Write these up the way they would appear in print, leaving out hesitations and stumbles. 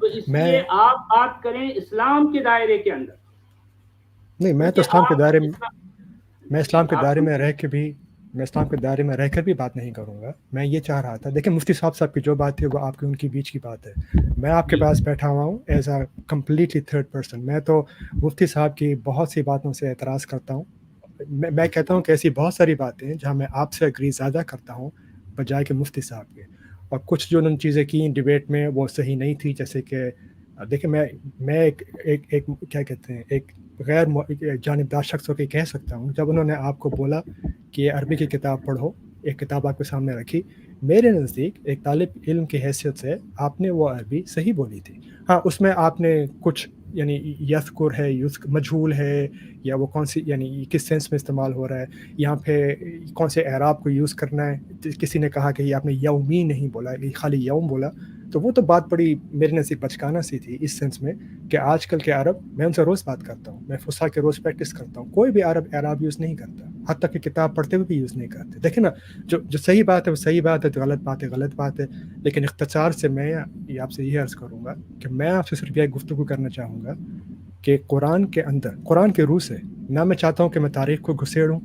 تو اس میں لیے آپ بات کریں اسلام کے دائرے کے اندر. نہیں، میں تو اسلام کے دائرے میں اسلام کے دائرے میں رہ کے بھی میں اسلام کے دائرے میں رہ کر بھی بات نہیں کروں گا. میں یہ چاہ رہا تھا، دیکھیں مفتی صاحب کی جو بات ہے وہ آپ کے ان کے بیچ کی بات ہے. میں آپ کے پاس بیٹھا ہوا ہوں as a completely third person. میں تو مفتی صاحب کی بہت سی باتوں سے اعتراض کرتا ہوں. میں کہتا ہوں کہ ایسی بہت ساری باتیں ہیں جہاں میں آپ سے اگری زیادہ کرتا ہوں بجائے کہ مفتی صاحب کے. اور کچھ جو انہوں نے چیزیں کی ڈبیٹ میں وہ صحیح نہیں تھی. جیسے کہ دیکھیں میں ایک کیا کہتے ہیں ایک غیر جانبدار شخص ہو کے کہہ سکتا ہوں. جب انہوں نے آپ کو بولا کہ یہ عربی کی کتاب پڑھو، ایک کتاب آپ کے سامنے رکھی، میرے نزدیک ایک طالب علم کی حیثیت سے آپ نے وہ عربی صحیح بولی تھی. ہاں، اس میں آپ نے کچھ یعنی یذکر ہے، مجہول ہے، یا وہ کون سی یعنی کس سینس میں استعمال ہو رہا ہے، یہاں پہ کون سے اعراب کو یوز کرنا ہے. کسی نے کہا کہ یہ آپ نے یومی نہیں بولا، یہ خالی یوم بولا. تو وہ تو بات بڑی میرے نزدیک بچکانہ سی تھی اس سینس میں کہ آج کل کے عرب، میں ان سے روز بات کرتا ہوں، میں فصحا کے روز پریکٹس کرتا ہوں، کوئی بھی عرب اعراب یوز نہیں کرتا، حتیٰ کہ کتاب پڑھتے ہوئے بھی یوز نہیں کرتے. دیکھیں نا، جو صحیح بات ہے وہ صحیح بات ہے، جو غلط بات ہے غلط بات ہے. لیکن اختصار سے میں یہ آپ سے یہ عرض کروں گا کہ میں آپ سے صرف یہ گفتگو کرنا چاہوں گا کہ قرآن کے اندر، قرآن کے روح سے، نہ میں چاہتا ہوں کہ میں تاریخ کو گھسیڑوں،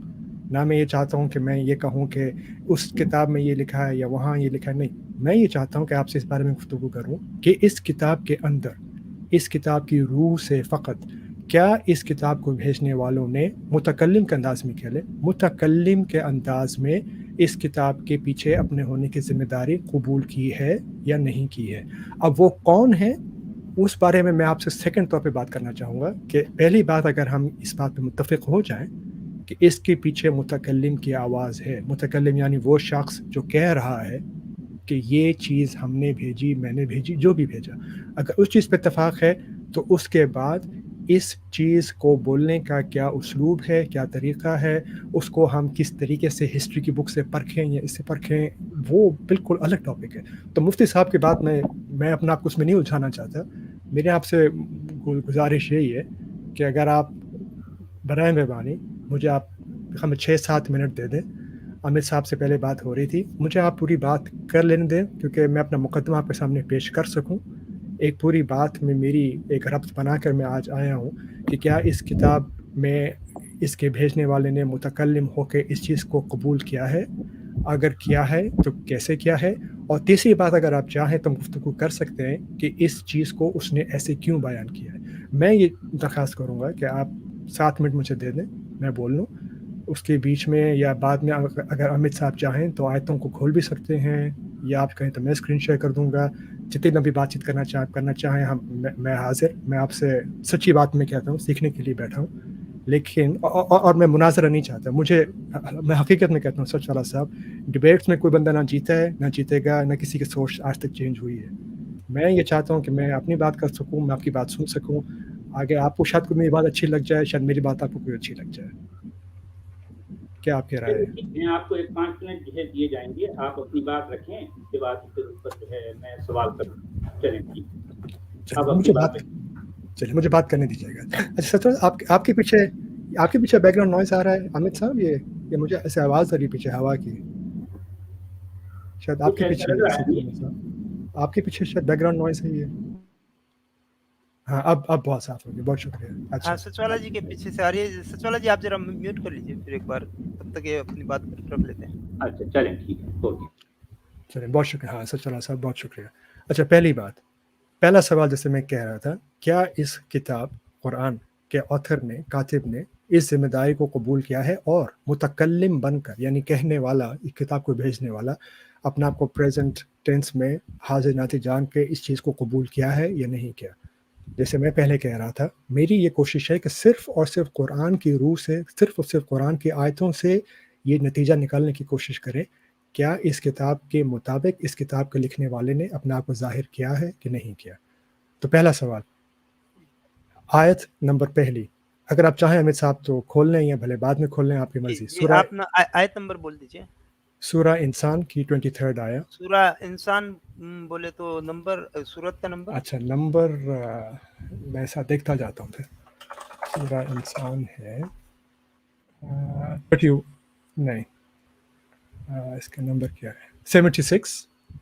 نہ میں یہ چاہتا ہوں کہ میں یہ کہوں کہ اس کتاب میں یہ لکھا ہے یا وہاں یہ لکھا ہے. نہیں، میں یہ چاہتا ہوں کہ آپ سے اس بارے میں گفتگو کروں کہ اس کتاب کے اندر، اس کتاب کی روح سے فقط کیا اس کتاب کو بھیجنے والوں نے متکلم کے انداز میں کھیلے، متکلم کے انداز میں اس کتاب کے پیچھے اپنے ہونے کی ذمہ داری قبول کی ہے یا نہیں کی ہے. اب وہ کون ہے اس بارے میں آپ سے سیکنڈ طور پہ بات کرنا چاہوں گا کہ پہلی بات، اگر ہم اس بات پہ متفق ہو جائیں کہ اس کے پیچھے متکلم کی آواز ہے، متکلم یعنی وہ شخص جو کہہ رہا ہے کہ یہ چیز ہم نے بھیجی، میں نے بھیجی، جو بھی بھیجا، اگر اس چیز پہ اتفاق ہے تو اس کے بعد اس چیز کو بولنے کا کیا اسلوب ہے، کیا طریقہ ہے، اس کو ہم کس طریقے سے ہسٹری کی بک سے پرکھیں یا اس سے پرکھیں، وہ بالکل الگ ٹاپک ہے. تو مفتی صاحب کی بات میں اپنا آپ کو اس میں نہیں الجھانا چاہتا. میرے آپ سے گزارش یہی ہے کہ اگر آپ برائے مہربانی مجھے آپ ہمیں 6-7 منٹ دے دیں. امت صاحب سے پہلے بات ہو رہی تھی، مجھے آپ پوری بات کر لینے دیں کیونکہ میں اپنا مقدمہ آپ کے سامنے پیش کر سکوں. ایک پوری بات میں میری ایک ربط بنا کر میں آج آیا ہوں کہ کیا اس کتاب میں اس کے بھیجنے والے نے متکلم ہو کے اس چیز کو قبول کیا ہے، اگر کیا ہے تو کیسے کیا ہے. اور تیسری بات، اگر آپ چاہیں تو ہم گفتگو کر سکتے ہیں کہ اس چیز کو اس نے ایسے کیوں بیان کیا ہے. میں یہ درخواست کروں گا کہ آپ 7 منٹ مجھے دے دیں، میں بول لوں. اس کے بیچ میں یا بعد میں اگر امت صاحب چاہیں تو آیتوں کو کھول بھی سکتے ہیں، یا آپ کہیں تو میں اسکرین شیئر کر دوں گا. جتنی لمبی بات چیت کرنا چاہیں میں حاضر. میں آپ سے سچی بات میں کہتا ہوں، سیکھنے کے لیے بیٹھا ہوں. لیکن اور میں مناظرہ نہیں چاہتا. میں حقیقت میں کہتا ہوں سچ والا صاحب، ڈبیٹس میں کوئی بندہ نہ جیتا ہے نہ جیتے گا، نہ کسی کی سوچ آج تک چینج ہوئی ہے. میں یہ چاہتا ہوں کہ میں اپنی بات کر سکوں، میں آپ کی بات سن سکوں. آگے آپ کو شاید کوئی میری بات اچھی لگ جائے، شاید میری بات آپ کو کوئی اچھی لگ جائے. کیا آپ کہہ رہے ہیں؟ آپ کو 5 منٹ جو ہے دیے جائیں گے، آپ اپنی بات رکھیں، اس کے بعد پھر اس پر جو ہے میں سوال کروں. چلیں ٹھیک، مجھے بات کرنے دیجیے گا. اچھا سر، آپ کے پیچھے بیک گراؤنڈ نوائز آ رہا ہے امت صاحب. یہ مجھے ایسے آواز آ رہی ہے پیچھے ہوا کی. شاید آپ کے پیچھے شاید بیک گراؤنڈ نوائز ہے یہ. ہاں، اب بہت صاف ہو گیا، بہت شکریہ. اچھا، ہاں، سچوالا جی کے پیچھے سے آ رہی ہے. سچوالا جی آپ ذرا میوٹ کر لیجیے پھر ایک بار، تب تک یہ اپنی بات رکھ لیتے ہیں. اچھا چلیں ٹھیک ہے، چلیں بہت شکریہ. ہاں سچوالا صاحب بہت شکریہ. اچھا، پہلا سوال جیسے میں کہہ رہا تھا، کیا اس کتاب قرآن کے آتھر نے، کاتب نے اس ذمہ داری کو قبول کیا ہے اور متکلم بن کر، یعنی کہنے والا، اس کتاب کو بھیجنے والا، اپنا آپ کو پریزنٹ ٹینس میں حاضر ناطق جان کے اس چیز کو قبول کیا ہے یا نہیں کیا. جیسے میں پہلے کہہ رہا تھا، میری یہ کوشش ہے کہ صرف اور صرف قرآن کی روح سے، صرف اور صرف قرآن کی آیتوں سے یہ نتیجہ نکالنے کی کوشش کریں کیا اس کتاب کے مطابق اس کتاب کے لکھنے والے نے اپنا آپ کو ظاہر کیا ہے کہ نہیں کیا. تو پہلا سوال، آیت نمبر پہلی، اگر آپ چاہیں امت صاحب تو کھول لیں یا بھلے بعد میں کھول لیں، آپ کی مرضی. جی آپ آیت نمبر بول دیجیے. سورہ انسان کی 23 آیت. سورہ انسان بولے تو نمبر، سورت کا نمبر. اچھا، نمبر میں ایسا دیکھتا جاتا ہوں. پھر سورہ انسان ہے نہیں، اس کا نمبر کیا ہے؟ 76.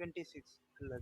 26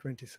26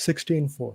16:4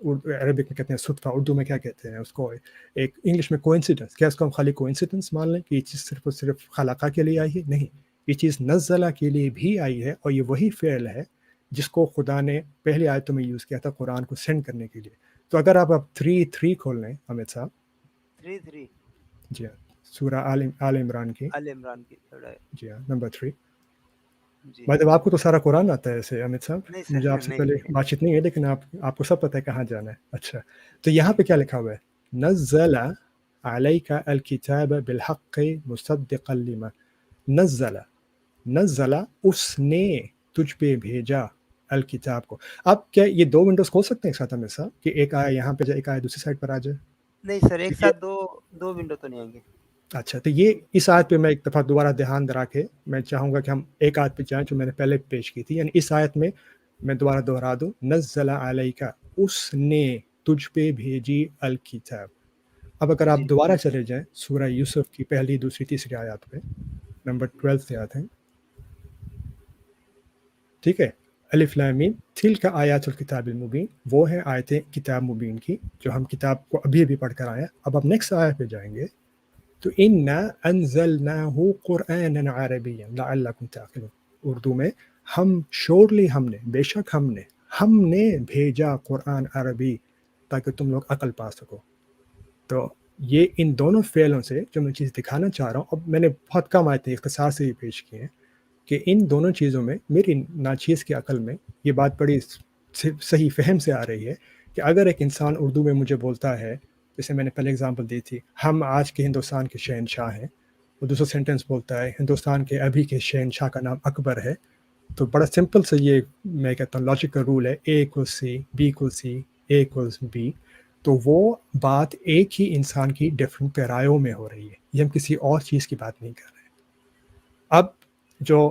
عربک میں کہتے ہیں صدفہ، اردو میں کیا کہتے ہیں اس کو، ایک انگلش میں کوئنسیڈنس. کیا اس کو ہم خالی کوئنسیڈنس مان لیں کہ یہ چیز صرف اور صرف خلاقہ کے لیے آئی ہے؟ نہیں، یہ چیز نزلہ کے لیے بھی آئی ہے، اور یہ وہی فعل ہے جس کو خدا نے پہلی آیتوں میں یوز کیا تھا قرآن کو سینڈ کرنے کے لیے. تو اگر آپ اب 3 کھول لیں حامد صاحب، 3 جی ہاں، سورہ آل عمران کی، آل عمران کی تھرڈ آیت. جی ہاں نمبر 3. جی مطلب آپ کو تو سارا قرآن آتا ہے ایسے حامد صاحب، نہیں سر، مجھے آپ سے نہیں پہلے بات چیت نہیں ہے، لیکن آپ کو سب پتہ ہے کہاں جانا ہے. اچھا، تو یہاں پہ کیا لکھا ہوا ہے؟ نزل علیک الکتاب بالحق مصدقا لما نزل اس نے تجھ پہ بھیجا الکتاب کو. اب کیا یہ 2 ونڈوز کھول سکتے ہیں ایک ساتھ حامد صاحب کہ ایک آیا یہاں پہ جائے، ایک آیا دوسری سائڈ پر آ جائے؟ نہیں سر، ایک ساتھ دو ونڈو تو نہیں آئیں گے. اچھا، تو یہ اس آیت پہ میں ایک دفعہ دوبارہ دھیان درا کے میں چاہوں گا کہ ہم ایک آیت پہ جائیں جو میں نے پہلے پیش کی تھی. یعنی اس آیت میں میں دوبارہ دہرا دوں، نزل علیک، اس نے تجھ پہ بھیجی الکتاب. اب اگر آپ دوبارہ چلے جائیں سورہ یوسف کی پہلی، دوسری، تیسری آیات پہ، نمبر 12 سے آیات ہیں، ٹھیک ہے. الف لام میم تلک آیات الکتاب المبین، وہ ہیں آیتیں کتاب مبین کی جو ہم کتاب کو ابھی پڑھ کر آئے ہیں. اب آپ نیکسٹ آیت پہ جائیں گے تو انا انزلناہ قرآنا عربیا لعلکم تعقلون، اردو میں ہم شورلی ہم نے، بے شک ہم نے بھیجا قرآن عربی تاکہ تم لوگ عقل پا سکو. تو یہ ان دونوں فعلوں سے جو میں چیز دکھانا چاہ رہا ہوں، اب میں نے بہت کم آیتیں اختصار سے ہی پیش کی ہیں کہ ان دونوں چیزوں میں میری ناچیز کی عقل میں یہ بات بڑی صحیح فہم سے آ رہی ہے کہ اگر ایک انسان اردو میں مجھے بولتا ہے، جیسے میں نے پہلے اگزامپل دی تھی، ہم آج کے ہندوستان کے شہنشاہ ہیں، وہ دوسرا سینٹنس بولتا ہے ہندوستان کے ابھی کے شہنشاہ کا نام اکبر ہے، تو بڑا سمپل سے یہ میں کہتا ہوں لاجیکل رول ہے، A equals C, B equals C, A equals B. تو وہ بات ایک ہی انسان کی ڈفرینٹ پیرایوں میں ہو رہی ہے، یہ ہم کسی اور چیز کی بات نہیں کر رہے. اب جو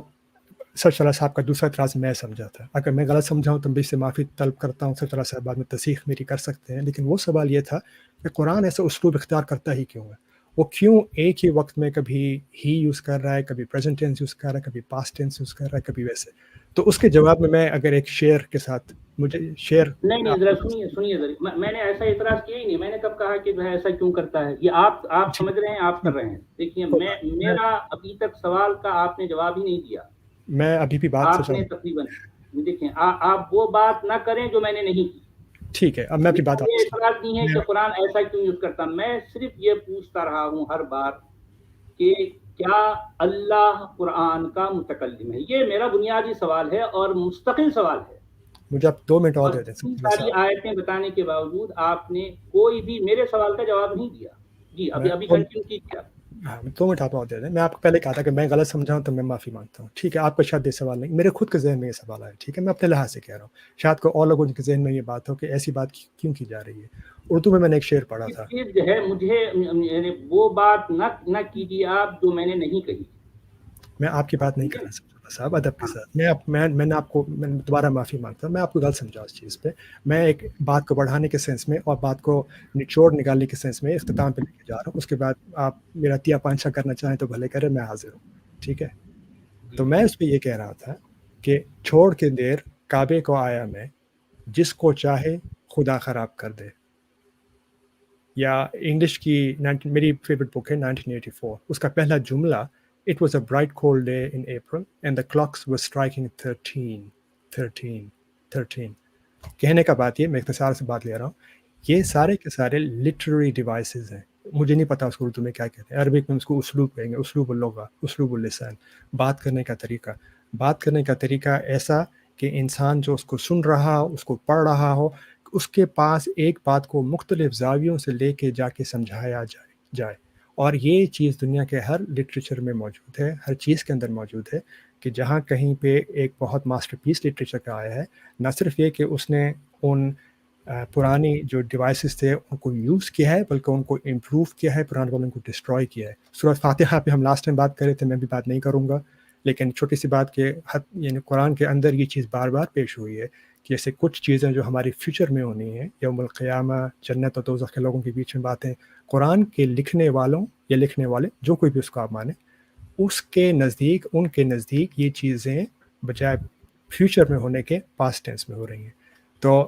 سر چلا صاحب کا دوسرا اعتراض میں سمجھا تھا، اگر میں غلط سمجھاؤں تو میں اس سے معافی طلب کرتا ہوں، سر چلا صاحب بعد میں تصحیح میری کر سکتے ہیں. لیکن وہ سوال یہ تھا کہ قرآن ایسا اسلوب اختیار کرتا ہی کیوں ہے؟ وہ کیوں ایک ہی وقت میں کبھی ہی یوز کر رہا ہے، کبھی پریزنٹ ٹینس یوز کر رہا ہے، کبھی پاسٹ ٹینس یوز کر رہا ہے، کبھی ویسے؟ تو اس کے جواب میں اگر ایک شعر کے ساتھ مجھے شعر نہیں ذرا سنیے ذرا، میں نے ایسا اعتراض کیا ہی نہیں. میں نے کب کہا کہ جو ہے ایسا کیوں کرتا ہے؟ یہ آپ سمجھ رہے ہیں، آپ کر رہے ہیں. دیکھیے میرا ابھی تک سوال کا آپ نے جواب ہی نہیں دیا. میں ابھی بھی بات آپ نے تقریباً، دیکھیں آپ وہ بات نہ کریں جو میں نے نہیں کی. ٹھیک ہے، اب میں اپنی بات یہ اعتراض نہیں ہے کہ قرآن ایسا کیوں یوز کرتا. میں صرف یہ پوچھتا رہا ہوں ہر بار کہ کیا اللہ قرآن کا متکلم ہے؟ یہ میرا بنیادی سوال ہے اور مستقل سوال ہے. مجھے آپ 2 منٹ اور دے دیں. ساری آیتیں بتانے کے باوجود آپ نے کوئی بھی میرے سوال کا جواب نہیں دیا. جی ابھی کنٹینیو کیجیے. ہاں 2 منٹ آپ اور دے دیں. میں آپ کو پہلے کہا تھا کہ میں غلط سمجھاؤں تو میں معافی مانگتا ہوں، ٹھیک ہے؟ آپ کا شاید یہ سوال نہیں، میرے خود کے ذہن میں یہ سوال ہے، ٹھیک ہے؟ میں اپنے لحاظ سے کہہ رہا ہوں، شاید کو اور لوگوں کے ذہن میں یہ بات ہو کہ ایسی بات کیوں کی جا رہی ہے. اردو میں نے ایک شعر پڑھا تھا، جو ہے مجھے وہ بات نہ کیجیے آپ جو میں نے نہیں کہی. میں آپ کی بات نہیں کر رہا صاحب، ادب کے ساتھ. میں نے آپ کو دوبارہ معافی مانگتا ہوں، میں آپ کو غلط سمجھا اس چیز پہ. میں ایک بات کو بڑھانے کے سینس میں اور بات کو نچوڑ نکالنے کے سینس میں اختتام پہ لے کے جا رہا ہوں. اس کے بعد آپ میرا تیا پانچا کرنا چاہیں تو بھلے کریں، میں حاضر ہوں، ٹھیک ہے؟ تو میں اس پہ یہ کہہ رہا تھا کہ چھوڑ کے دیر کعبے کو آیا میں، جس کو چاہے خدا خراب کر دے. یا انگلش کی میری فیوریٹ بک ہے 1984، اس کا پہلا جملہ It was a bright cold day in April and the clocks were striking 13. کہنے کا بات یہ، میں اختصار سے بات لے رہا ہوں، یہ سارے کے سارے لٹریری ڈیوائسز ہیں. مجھے نہیں پتا اس کو اردو میں کیا کہتے ہیں، عربک میں اس کو اسلوب کہیں گے، اسلوب اللغہ، اسلوب اللسان، بات کرنے کا طریقہ ایسا کہ انسان جو اس کو سن رہا ہو، اس کو پڑھ رہا ہو، اس کے پاس ایک بات کو مختلف زاویوں سے لے کے جا کے سمجھایا جائے. اور یہ چیز دنیا کے ہر لٹریچر میں موجود ہے، ہر چیز کے اندر موجود ہے کہ جہاں کہیں پہ ایک بہت ماسٹر پیس لٹریچر کا آیا ہے، نہ صرف یہ کہ اس نے ان پرانی جو ڈیوائسز تھے ان کو یوز کیا ہے، بلکہ ان کو امپروو کیا ہے، پرانے والوں کو ڈسٹروائے کیا ہے. سورۃ فاتحہ پہ ہم لاسٹ ٹائم بات کر رہے تھے، میں بھی بات نہیں کروں گا، لیکن چھوٹی سی بات کہ یعنی قرآن کے اندر یہ چیز بار بار پیش ہوئی ہے کہ ایسے کچھ چیزیں جو ہماری فیوچر میں ہونی ہیں، یوم القیامہ، جنت و دوزخ کے لوگوں کے بیچ میں باتیں، قرآن کے لکھنے والوں یا لکھنے والے جو کوئی بھی اس کو آپ مانیں، اس کے نزدیک، ان کے نزدیک یہ چیزیں بجائے فیوچر میں ہونے کے پاسٹ ٹینس میں ہو رہی ہیں. تو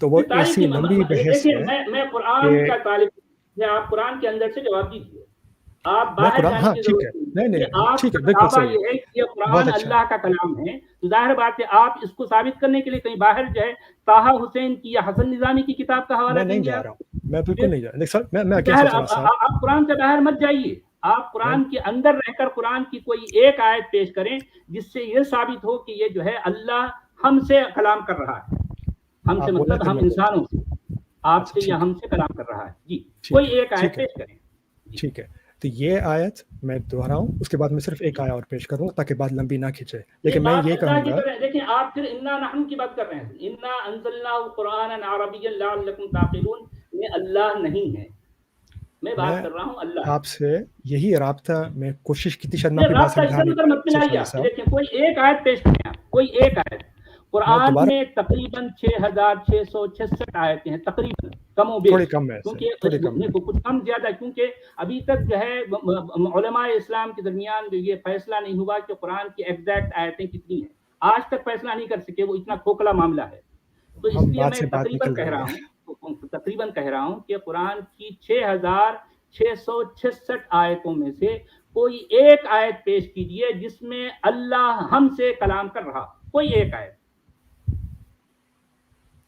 تو وہ تاریخ ایسی کی لمبی بحث دیکھیے ہے میں قرآن کہ کا طالب ہوں، آپ قرآن کے اندر سے جواب دیجیے، آپ میں باہر قرآن، جانے ہاں کی ٹھیک ہے، ضرورت نہیں نہیں ہے، نہیں آپ ٹھیک ہے، کا بالکل دعویٰ صحیح یہ ہے، ہے کہ یہ بہت قرآن اچھا، اللہ کا کلام ہے، تو ظاہر بات ہے آپ اس کو ثابت کرنے کے لیے کہیں باہر جو ہے طه حسین کی یا حسن نظامی کی کتاب کا حوالہ میں دیں نہیں گے جا آپ؟ رہا ہوں، میں بالکل پھر نہیں جا رہا، دیکھ سر میں کیا باہر سوچ رہا صاحب، آپ قرآن سے باہر مت جائیے، آپ میں قرآن کے اندر رہ کر قرآن کی کوئی ایک آیت پیش کریں جس سے یہ ثابت ہو کہ یہ جو ہے اللہ ہم سے کلام کر رہا ہے، ہم آپ سے بولیں مطلب پھر ہم میں بولتا انسانوں سے، آپ ہوں، اچھا سے یا ٹھیک ہے، ہم سے کلام کر رہا ہے، جی ٹھیک کوئی ہے، ایک آیت ٹھیک ہے، پیش کریں جی۔ ٹھیک ہے، تو یہ آیت میں دہراؤں، اس کے بعد میں صرف ایک آیت اور پیش کروں تاکہ بات لمبی نہ کھینچے، یہ لیکن میں بات یہ اللہ کہوں کی گا، کر رہے ہیں، دیکھیں آپ پھر انا نحن کی بات کر رہے ہیں، انا انزلناہ قرآنا عربیا لعلکم تعقلون، یہ اللہ نہیں ہے، میں میں بات کر رہا ہوں اللہ آپ سے یہی رابطہ میں کوشش کی تھی، شاید میں یہ آپ کی بات رابطہ ادھر سمجھانے ادھر مت سچ ملائیے، والے آپ صاحب، دیکھیں کوئی ایک آیت پیش کریں، آپ کوئی ایک آیت، میں قرآن دوبارہ میں تقریباً 6666 آیتیں ہیں تقریباً، کم و تھوڑی بیش، کم ہے سے، تھوڑی کم ہے، کیونکہ کچھ کم زیادہ، کیونکہ ابھی تک جو ہے علماء اسلام کے درمیان جو یہ فیصلہ نہیں ہوا کہ قرآن کی ایگزیکٹ آیتیں کتنی ہیں، آج تک فیصلہ نہیں کر سکے، وہ اتنا کھوکھلا معاملہ ہے، تو اس ہم لیے بات میں سے بات تقریباً نکل کہہ رہی رہا ہے، ہوں، تقریباً کہہ رہا ہوں کہ قرآن کی 6666 آیتوں میں سے کوئی ایک آیت پیش کیجئے جس میں اللہ ہم سے کلام کر رہا، کوئی ایک آیت،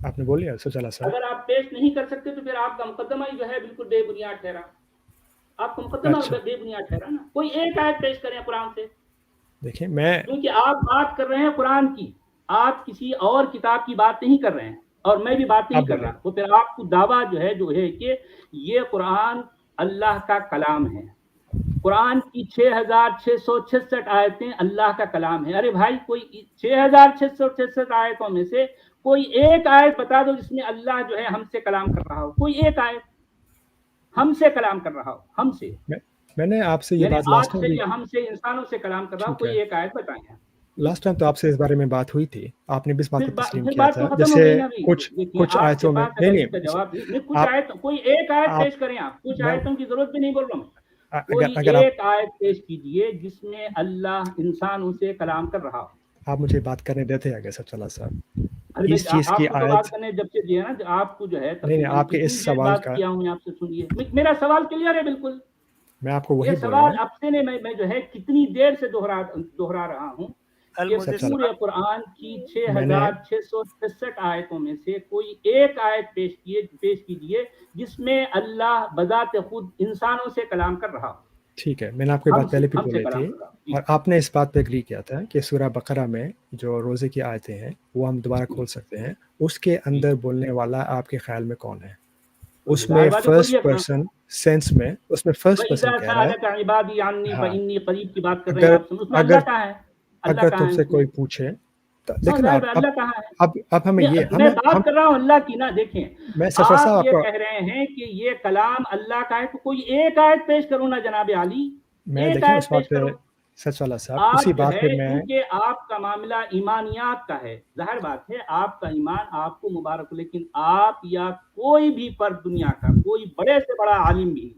آپ نے بولی ہے سچ والا صاحب، اگر آپ پیش نہیں کر سکتے تو پھر آپ کا مقدمہ ہی جو ہے بالکل بے بنیاد ٹھہرا، آپ کا مقدمہ اچھا بے بنیاد ٹھہرا نا، کوئی ایک آیت پیش کریں قرآن سے، دیکھیں میں کیونکہ آپ بات کر رہے ہیں قرآن کی، آپ کسی اور کتاب کی بات نہیں کر رہے ہیں، اور میں بھی بات آپ نہیں کر بولیں، رہا، تو پھر آپ کو دعویٰ جو ہے کہ یہ قرآن اللہ کا کلام ہے، قرآن کی 6666 آیتیں اللہ کا کلام ہے، ارے بھائی کوئی 6666 آیتوں میں سے کوئی ایک آیت بتا دو جس میں اللہ جو ہے ہم سے کلام کر رہا ہو، کوئی ایک آیت ہم سے کلام کر رہا ہو، ہم سے، میں نے آپ سے یہ یعنی بات لاسٹ آج ٹائم سے بھی، یا ہم سے انسانوں سے کلام کر رہا ہو، ٹھیک ہے، کوئی ایک آیت بتائیں جی۔ لاسٹ ٹائم تو آپ سے اس بارے میں بات ہوئی تھی، آپ نے بھی اس بات کو تسلیم پھر کیا بات تھا، تو ختم جیسے ہو گئی نا ابھی، دیکھیں کچھ آپ کے آیتوں میں، پاس نہیں اگر اس کا نہیں، جواب نہیں، کچھ آپ آیت، کوئی ایک آیت آپ پیش کریں، آپ کچھ میں آیتوں کی ضرورت بھی نہیں بول رہا ہوں، کوئی اگر آپ ایک آیت پیش کیجئے جس میں اللہ انسانوں سے کلام کر رہا ہو۔ آپ مجھے بات کرنے دیتے ہیں سچ والا صاحب، ارے میں اس چیز آپ کی کو تو آیت، بات کرنے جب سے دیا نا، آپ کو جو ہے نہیں نہیں، تقریباً آپ کے جتنی اس دیر سوال بات کا کیا ہوں میں آپ سے سنیے، میرا سوال کلیئر ہے بالکل، میں آپ کو یہ وہی بول رہا سوال ہوں، اب سے نے میں جو ہے کتنی دیر سے دوہرا رہا ہوں کہ سچ والا، پورے قرآن کی میں نے 6666 آیتوں میں سے کوئی ایک آیت پیش کیجئے جس میں اللہ بذات خود انسانوں سے کلام کر رہا ہو، ٹھیک ہے، میں نے آپ کو یہ بات پہلے بھی ہم سے بولی کلام تھی، کر رہا ہو جی اور آپ نے اس بات پہ اگری کیا تھا کہ سورہ بقرہ میں جو روزے کی آیتیں ہیں وہ ہم دوبارہ کھول سکتے ہیں، اس کے جی اندر بولنے والا آپ کے خیال میں کون ہے؟ اس ظاہر میں بات ہے فرسٹ بولیے، پرسن سینس میں، اس میں فرسٹ پرسن وَإِذَا کہہ رہا ہے، سَأَلَكَ عِبَادِي عَنِّي ہاں، فَإِنِّي قَرِيب کی بات کر رہے ہیں اگر آپ سے، اس میں اگر اللہ کہاں ہے؟ اللہ اگر کہاں تم ہے سے اس میں؟ کوئی پوچھے تو ہاں دیکھیں نا، ظاہر ہے اللہ کہاں ہے؟ اب ہمیں یہ میں ہم بات کر رہا ہوں اللہ کی نا، دیکھیں میں سفر آپ صاحب آپ یہ کو، کہہ رہے ہیں کہ یہ کلام اللہ کا ہے، تو کوئی ایک آیت پیش کرو نا جناب علی، میں ایک دیکھیں اس آیت بات پیش پہ کرو۔ سچ والا صاحب آج اسی جو بات پہ ہے میں، کیونکہ آپ کا معاملہ ایمانیات کا ہے، ظاہر بات ہے آپ کا ایمان آپ کو مبارک، لیکن آپ یا کوئی بھی فرد دنیا کا، کوئی بڑے سے بڑا عالم بھی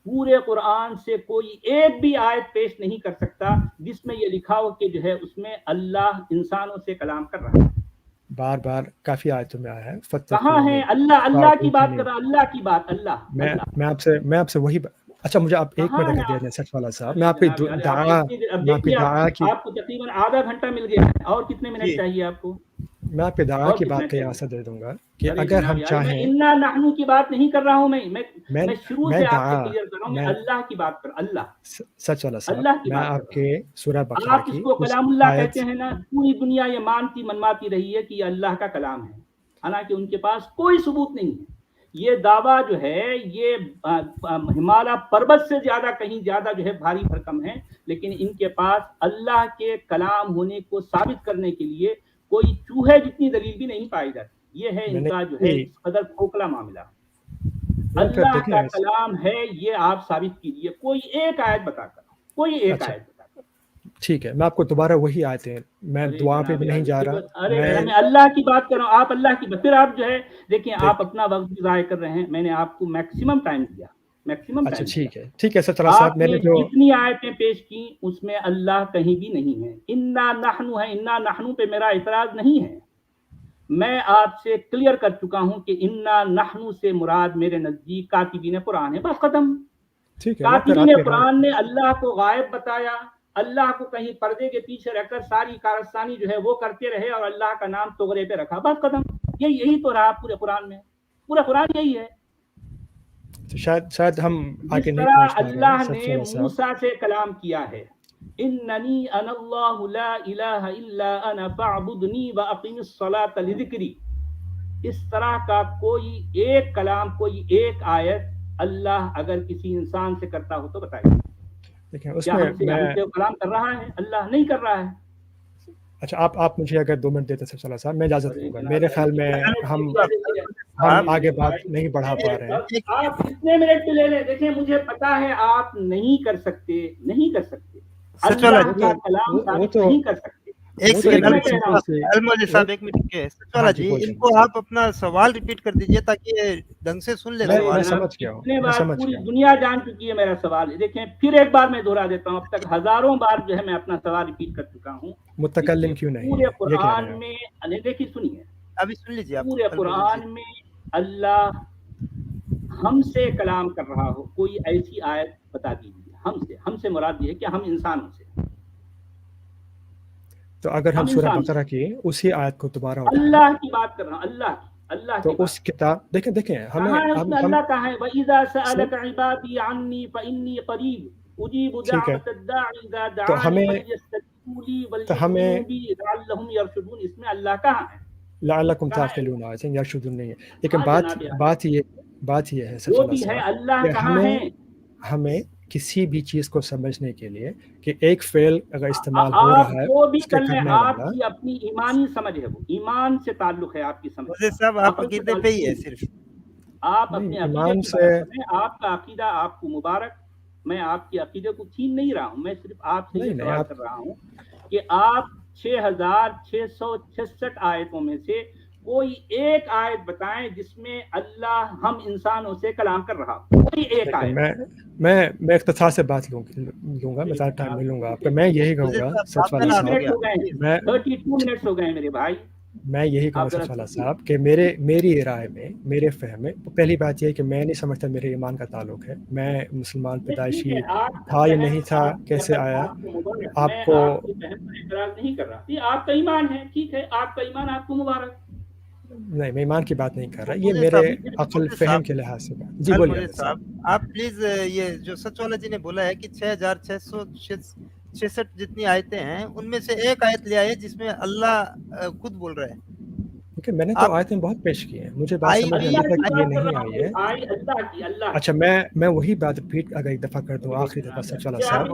پورے قرآن سے کوئی ایک بھی آیت پیش نہیں کر سکتا جس میں یہ لکھا ہو کہ جو ہے اس میں اللہ انسانوں سے کلام کر رہا ہے، بار بار کافی آیتوں میں آیا ہے، کہاں ہے؟ فتقونی اللہ کی بات فاعبدونی، کر رہا، اللہ کی بات، اللہ اللہ میں آپ سے وہی اچھا مجھے آپ ایک کہاں منٹ ہے اگر دے آپ؟ دیں سچ والا صاحب، ارے میں آپ جناب کی یار آپ دعا، اب میں آپ کی دیکھیے دعا کی، آپ کو تقریباً آدھا گھنٹہ مل گیا ہے، اور کتنے منٹ جی چاہیے آپ کو؟ میں آپ کی دعا اور کی کتنا بات کا چاہیے؟ یہاں دے دوں گا کہ ارے اگر جناب ہم یار میں چاہیں، انا نحنو کی بات نہیں کر رہا ہوں، میں شروع میں سے آپ سے دعا، کلیئر کر رہا ہوں، میں میں اللہ کی بات کر، اللہ سچ والا صاحب، اللہ کی میں بات کر آپ رہا کے سورہ ہوں۔ بقرہ آپ اس کی کو اس کلام اللہ آیت، کہتے ہیں نا، پوری دنیا یہ منواتی رہی ہے کہ یہ اللہ کا کلام ہے، حالانکہ ان کے پاس کوئی ثبوت نہیں ہے، یہ دعویٰ جو ہے یہ ہمالیہ پربت سے زیادہ کہیں زیادہ جو ہے بھاری بھرکم ہے، لیکن ان کے پاس اللہ کے کلام ہونے کو ثابت کرنے کے لیے کوئی چوہے جتنی دلیل بھی نہیں پائی جاتی، یہ ہے میں ان نے کا جو ہے اس قدر کھوکھلا معاملہ۔ پھر اللہ دیکھیں کا کلام ہے یہ آپ ثابت کیجئے، کوئی ایک آیت بتا کر، کوئی ایک اچھا آیت بتا کر۔ ٹھیک ہے، میں آپ کو دوبارہ وہی آیتیں، میں ارے دعا پہ جناب بھی یار نہیں جا رہا، ارے میں میں اللہ کی بات کر رہا ہوں، آپ اللہ کی بات، پھر آپ جو ہے دیکھیں آپ دیکھ، اپنا وقت بھی ضائع کر رہے ہیں، میں نے آپ کو میکسیمم ٹائم دیا، میکسیمم اچھا ٹائم دیا، ٹھیک ہے سچ والا صاحب، آپ میں نے نے جو، جتنی آیتیں پیش کی اس میں اللہ کہیں بھی نہیں ہے، انا نحنو ہے، انا نحنو پہ میرا اعتراض نہیں ہے، میں آپ سے کلیئر کر چکا ہوں کہ انا نحنو سے مراد میرے نزدیک کاتبین قرآن ہے، بس ختم. ٹھیک ہے نا، پھر کاتبین آپ کی رائے قرآن نے اللہ کو غائب بتایا، اللہ کو کہیں پردے کے پیچھے رکھ کر ساری کارستانی جو ہے وہ کرتے رہے اور اللہ کا نام تغرے پہ رکھا، بس ختم. یہی تو رہا پورے قرآن میں، پورا قرآن یہی ہے. تو شاید ہم جس آگے نہیں طرح پہنچ پا رہے اللہ ہیں نے سچ والا صاحب. موسیٰ سے کلام کیا ہے، اننی انا اللہ لا الہ الا انا فاعبدنی واقم الصلاۃ لذکری، اس طرح کا کوئی ایک کلام، کوئی ایک آیت اللہ اگر کسی انسان سے کرتا ہو تو بتائیے. دیکھیں اس کیا میں ہم سے کلام کر رہا ہے؟ اللہ نہیں کر رہا ہے. اچھا آپ مجھے اگر 2 منٹ دیتے سچ والا صاحب، میں اجازت لوں گا. میرے خیال میں ہم آگے بات نہیں بڑھا پا رہے ہیں. آپ کتنے منٹ کے لے لیں، دیکھیں مجھے پتا ہے آپ نہیں کر سکتے، نہیں کر سکتے، اللہ کا کلام ثابت نہیں کر سکتے. ایک سیکنڈ وہ المولی صاحب، ایک منٹ کے سچ والا جی، ان کو آپ اپنا سوال ریپیٹ کر دیجئے تاکہ یہ ڈھنگ سے سن لے سوال. میں سمجھ گیا ہوں، اتنے بار پوری دنیا جان چکی ہے میرا سوال. دیکھیں پھر ایک بار میں دہرا دیتا ہوں، اب تک ہزاروں بار جو ہے میں اپنا سوال ریپیٹ کر چکا ہوں. متکلم کیوں نہیں پورے قرآن میں دیکھیے، سنیے ابھی سن لیجیے آپ. پورے قرآن میں اللہ ہم سے کلام کر رہا ہو، کوئی ایسی آیت بتا دیجیے. ہم سے مراد یہ ہے کہ ہم انسانوں سے. تو اگر ہم سورہ بقرہ کی اسی آیت کو دوبارہ اللہ کی بات کر رہا ہوں، اللہ تو اس کتاب دیکھیں ہمیں اللہ کہا ہے وَإِذَا سَأَلَكَ عِبَادِي عَنِّي فَإِنِّي قَرِيبٌ أُجِيبُ دَعْوَةَ الدَّاعِ إِذَا دَعَانِ فَلْيَسْتَجِيبُوا لِي وَلْيُؤْمِنُوا بِي لَعَلَّهُمْ يَرْشُدُونَ. اس میں اللہ کہا ہے لعلکم تعقلون، یرشدون نہیں ہے. لیکن بات یہ ہے جو بھی ہے اللہ کہاں ہے. ہمیں کسی بھی چیز کو سمجھنے کے لیے کہ ایک فعل اگر استعمال ہو رہا ہے وہ بھی اس کے کر لیں، کرنے آپ والا کی اپنی ایمانی سمجھ ہے، وہ ایمان سے تعلق ہے آپ کی سمجھ. صاحب آپ عقیدے پہ ہی ہے صرف، آپ اپنے عقیدے کی بات کریں. آپ کا عقیدہ آپ کو مبارک، میں آپ کے عقیدے کو چھین نہیں رہا ہوں. میں صرف آپ سے یہ سوال کر رہا ہوں کہ آپ 6666 آیتوں میں سے کوئی ایک آیت بتائیں جس میں اللہ ہم انسانوں سے کلام کر رہا ہو. کوئی ایک آیت. میں اختصار سے بات لوں گا، میں زیادہ ٹائم نہیں لوں گا آپ کا. میں یہی کہوں گا سچ والا صاحب، 32 منٹس ہو گئے میرے بھائی. میں یہی کہوں گا سچ والا صاحب کہ میری رائے میں، میرے فہم میں پہلی بات یہ ہے کہ میں نہیں سمجھتا میرے ایمان کا تعلق ہے. میں مسلمان پیدائشی تھا یا نہیں تھا، کیسے آیا، آپ کو اعتراض نہیں کر رہا. آپ کا ایمان ہے، ٹھیک ہے، آپ کا ایمان آپ کو مبارک. نہیں، میں ایمان کی بات نہیں کر رہا، یہ میرے عقل فہم کے لحاظ سے بات. جی بولیے صاحب. آپ پلیز یہ جو سچ والا جی نے بولا ہے کہ 6666 جتنی آیتیں ہیں ان میں سے ایک آیت لے آئے جس میں اللہ خود بول رہا ہے. میں نے تو آیتیں بہت پیش کی ہیں، مجھے بات سمجھ میں ابھی تک یہ نہیں آئی ہے. اچھا میں وہی بات ریپیٹ اگر ایک دفعہ کر دوں، آخری دفعہ سچ والا صاحب. سچ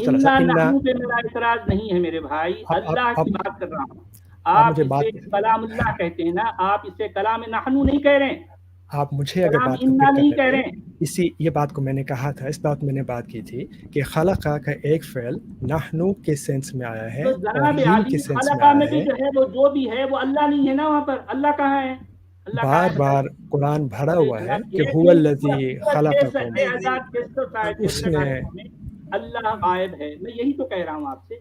والا صاحب میرا اعتراض نہیں ہے میرے بھائی، اللہ کی بات کر رہا ہوں. آپ اسے کلام اللہ کہتے ہیں نا، آپ اسے کلام نحنو نہیں کہہ رہے ہیں. آپ مجھے اگر بات نہیں کہہ رہے ہیں. یہ بات کو میں نے کہا تھا، اس بات میں نے بات کی تھی کہ خلقہ کا ایک فعل نحنو کے سینس میں آیا ہے اور ہی کے سینس میں آیا ہے. جو بھی ہے وہ اللہ نہیں ہے نا، وہاں پر اللہ کہاں ہے؟ بار بار قرآن بھرا ہوا ہے کہ هو الذی خلقکم، اس نے اللہ غائب ہے. میں یہی تو کہہ رہا ہوں آپ سے،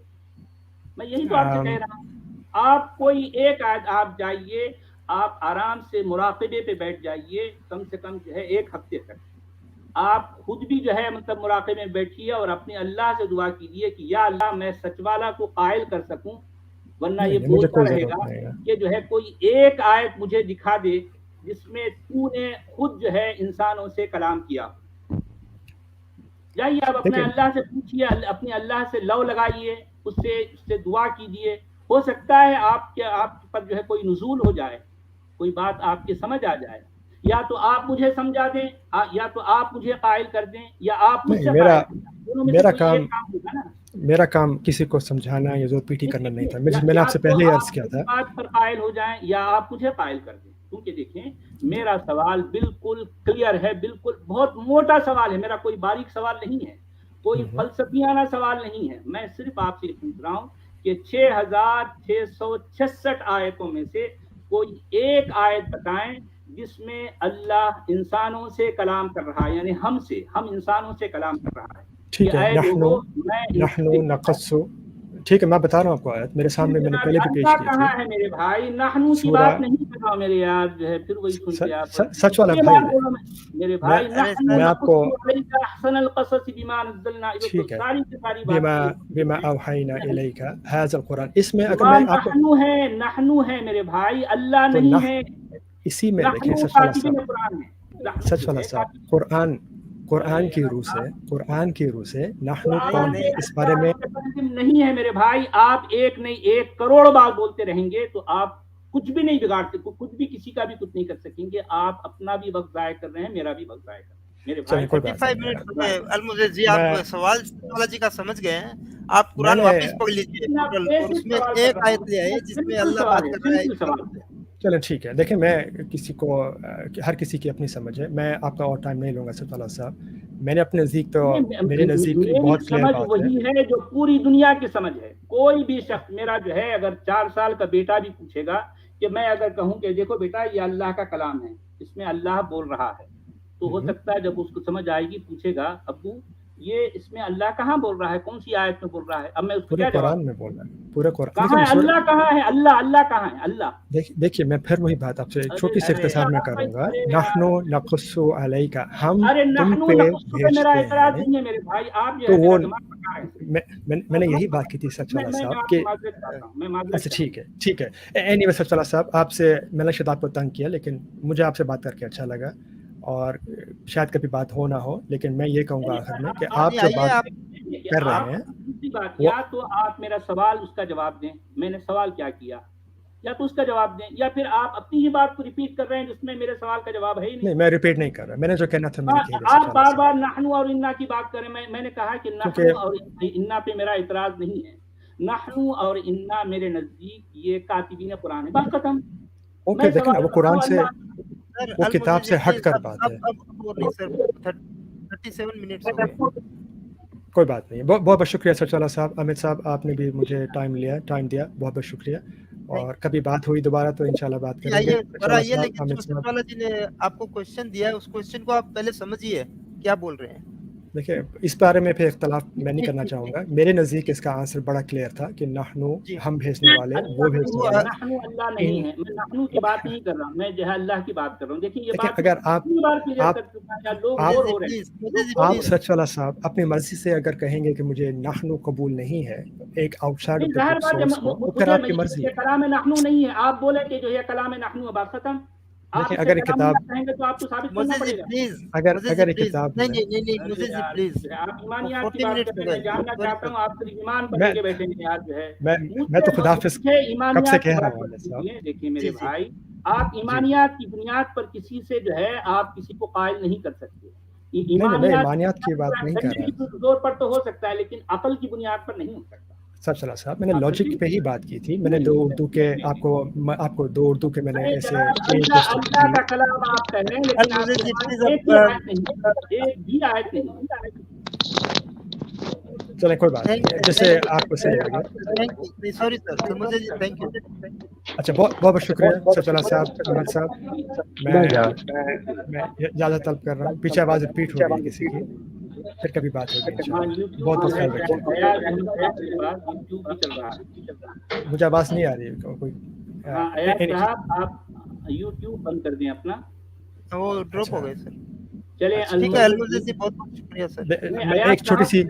میں یہی تو آپ سے کہہ رہا ہوں. آپ کوئی ایک آیت آپ جائیے، آپ آرام سے مراقبے پہ بیٹھ جائیے، کم سے کم جو ہے 1 ہفتے تک. آپ خود بھی جو ہے مطلب مراقبے میں بیٹھیے اور اپنے اللہ سے دعا کیجیے کہ یا اللہ میں سچ والا کو قائل کر سکوں، ورنہ یہ بولتا رہے گا کہ جو ہے کوئی ایک آیت مجھے دکھا دے جس میں تو نے خود جو ہے انسانوں سے کلام کیا. جائیے آپ اپنے اللہ سے پوچھیے، اپنے اللہ سے لو لگائیے، اس سے دعا کیجیے. ہو سکتا ہے آپ پر جو ہے کوئی نزول ہو جائے، کوئی بات آپ کے سمجھ آ جائے. یا تو آپ مجھے سمجھا دیں، یا تو آپ مجھے قائل کر دیں، یا آپ مجھ سے میرا کام کسی کو سمجھانا یا زور پیٹی کرنا نہیں تھا. میں نے آپ سے پہلے ہی عرض کیا تھا بات پر قائل ہو جائیں یا آپ مجھے قائل کر دیں. کیونکہ دیکھیں میرا سوال بالکل کلیئر ہے، بالکل بہت موٹا سوال ہے میرا، کوئی باریک سوال نہیں ہے، کوئی فلسفیانہ سوال نہیں ہے. میں صرف آپ سے پوچھ رہا ہوں کہ 6666 آیتوں میں سے کوئی ایک آیت بتائیں جس میں اللہ انسانوں سے کلام کر رہا ہے، یعنی ہم انسانوں سے کلام کر رہا ہے. ٹھیک ہے. نحنو نقص ٹھیک ہے میں بتا رہا ہوں آپ کو آیت میرے سامنے میں نے پہلے بھی پیش اللہ کی کہاں تھی. ہے میرے بھائی؟ نحنو کی سورہ بات نہیں کر رہا ہوں میرے یار، جو ہے پھر وہی سنتے آپ سچ والا یہ بھائی بات بولو میرے بھائی. نحنو میں آپ کو نقص علیک احسن القصص بما نزلنا، ٹھیک ہے ساری کی ساری بات بما اوحینا الیک ھذا القرآن. اس میں اگر وہاں میں آپ کو نحنو ہے میرے بھائی، اللہ تو نہیں ہے. اسی میں دیکھیں نحنو سچ والا کاتبین صاحب، قرآن ہے. نحنو سچ جو والا ہے صاحب، قرآن کی روح سے نحن کون ہے اس بارے میں متکلم نہیں ہے میرے بھائی. آپ ایک نہیں 1 کروڑ بار بولتے رہیں گے تو آپ کچھ بھی نہیں بگاڑتے، کچھ بھی کسی کا بھی کچھ نہیں کر سکیں گے. آپ اپنا بھی وقت ضائع کر رہے ہیں، میرا بھی وقت ضائع کر رہے ہیں میرے بھائی. 35 منٹ المجد جی آپ سوال والا جی کا سمجھ گئے ہیں. آپ قرآن واپس پڑھ لیجئے ٹوٹل، اور اس میں ایک آیت لے آئے جس میں اللہ بات کر رہا ہے. چلیں ٹھیک ہے. دیکھیں میں کسی کو ہر کسی کی اپنی سمجھ ہے، میں آپ کا اور ٹائم نہیں لوں گا سب والا صاحب. میں نے اپنے نزدیک تو میرے نزدیک بہت کلیئر سمجھ بات وہی ہے جو پوری دنیا کی سمجھ ہے. کوئی بھی شخص میرا جو ہے اگر 4 سال کا بیٹا بھی پوچھے گا کہ میں اگر کہوں کہ دیکھو بیٹا یہ اللہ کا کلام ہے، اس میں اللہ بول رہا ہے، تو ہو سکتا ہے جب اس کو سمجھ آئے گی پوچھے گا ابو یہ اس میں اللہ کہاں بول رہا ہے، کون سی آیت میں بول رہا ہے. اب میں اس کو پورے کیا جواب قرآن میں بول رہا ہے، پورے قرآن. کہاں ہے اللہ، کہاں ہے اللہ کہاں ہے اللہ. دیکھیے میں پھر وہی بات آپ سے چھوٹی سی اختصار میں کروں گا. نحن نقص علیک، ہم تم پہ میرا بھیجتے اعتراض ہیں. نہیں ہے میرے بھائی. آپ جو تو ہے وہ میرا دماغ پکا رہے ہیں. میں نے یہی بات کی تھی سچ والا صاحب کہ اچھا ٹھیک ہے. اینی وے سچ والا صاحب آپ سے میں نے شاید آپ کو تنگ کیا، لیکن مجھے آپ سے بات کر کے اچھا لگا، اور شاید کبھی بات ہو نہ ہو، لیکن میں یہ کہوں گا آخر میں کہ آپ جو بات کر رہے ہیں یا تو آپ میرا سوال اس کا جواب دیں، میں نے سوال کیا کیا، یا تو اس کا جواب دیں، یا پھر آپ اپنی ہی بات کو ریپیٹ کر رہے ہیں جس میں میرے سوال کا جواب ہے ہی نہیں. میں ریپیٹ نہیں کر رہا، میں نے جو کہنا تھا میں نے کہہ دیا. آپ بار بار نحنو اور انا کی بات کریں. میں نے کہا کہ نحنو اور انا پہ میرا اعتراض نہیں ہے. نحنو اور انا میرے نزدیک یہ کاتبین قرآن ہے، بات ختم. اوکے دیکھیں وہ قرآن سے وہ کتاب سے ہٹ کر بات ہے. کوئی بات نہیں. بہت بہت شکریہ سچ والا صاحب. امت صاحب آپ نے بھی مجھے ٹائم دیا، بہت بہت شکریہ. اور کبھی بات ہوئی دوبارہ تو انشاءاللہ بات کریں گے. لیکن والا جی نے آپ کو کوشچن دیا ہے، اس کوشچن کو آپ پہلے سمجھیے کیا بول رہے ہیں. دیکھیں اس بارے میں پھر اختلاف میں نہیں کرنا چاہوں گا. میرے نزدیک اس کا آنسر بڑا کلیئر تھا کہ نحنو ہم بھیجنے والے، وہ بھیجنے والے. نحنو اللہ نہیں ہے، میں نحنو کی بات نہیں کر رہا ہوں، میں جو ہے اللہ کی بات کر رہا ہوں. دیکھیں یہ بات اگر آپ سچ والا صاحب اپنی مرضی سے اگر کہیں گے کہ مجھے نحنو قبول نہیں ہے ایک out side of the source کو، پھر آپ کی مرضی ہے. کلام نحنو نہیں ہے، آپ بولے کہ جو یہ کلام نحنو ہے، بات ختم. آپ اگر کتاب کہیں گے تو آپ کو ثابت کرنا پڑے گا. اگر کتاب نہیں آپ ایمانیات کی بات کرتے ہیں، میں جاننا چاہتا ہوں آپ صرف ایمان پر لے کے بیٹھے ہیں یار جو ہے. میں تو خداحافظ کب سے کہہ رہا ہوں. دیکھیے میرے بھائی، آپ ایمانیات کی بنیاد پر کسی سے جو ہے آپ کسی کو قائل نہیں کر سکتے. ایمانیات کی بات نہیں کر رہا. زور پر تو ہو سکتا ہے لیکن عقل کی بنیاد پر نہیں ہو سکتا. سب چلا صاحب میں نے لاجک پہ ہی بات کی تھی. میں نے دو اردو کے آپ کو دو اردو کے میں نے ایسے اللہ کا کلام آپ کہہ رہے ہیں لیکن ایک بھی آیت نہیں. چلیں کوئی بات نہیں، جیسے آپ کو صحیح لگے. سوری سر، مجھے تھینک یو. اچھا بہت بہت شکریہ سچلا صاحب، احمد صاحب. میں اجازت طلب کر رہا ہوں. پیچھے آواز ریپیٹ ہو گئی کسی کی، پھر کبھی بات ہوگی انشاءاللہ. بہت بہت خیال رکھیے. مجھے آواز نہیں آ رہی ہے کوئی. آپ یوٹیوب بند کر دیں اپنا، وہ ڈراپ ہو گئے سر. چلے ٹھیک ہے المجد جی بہت بہت شکریہ سر. میں ایک چھوٹی سی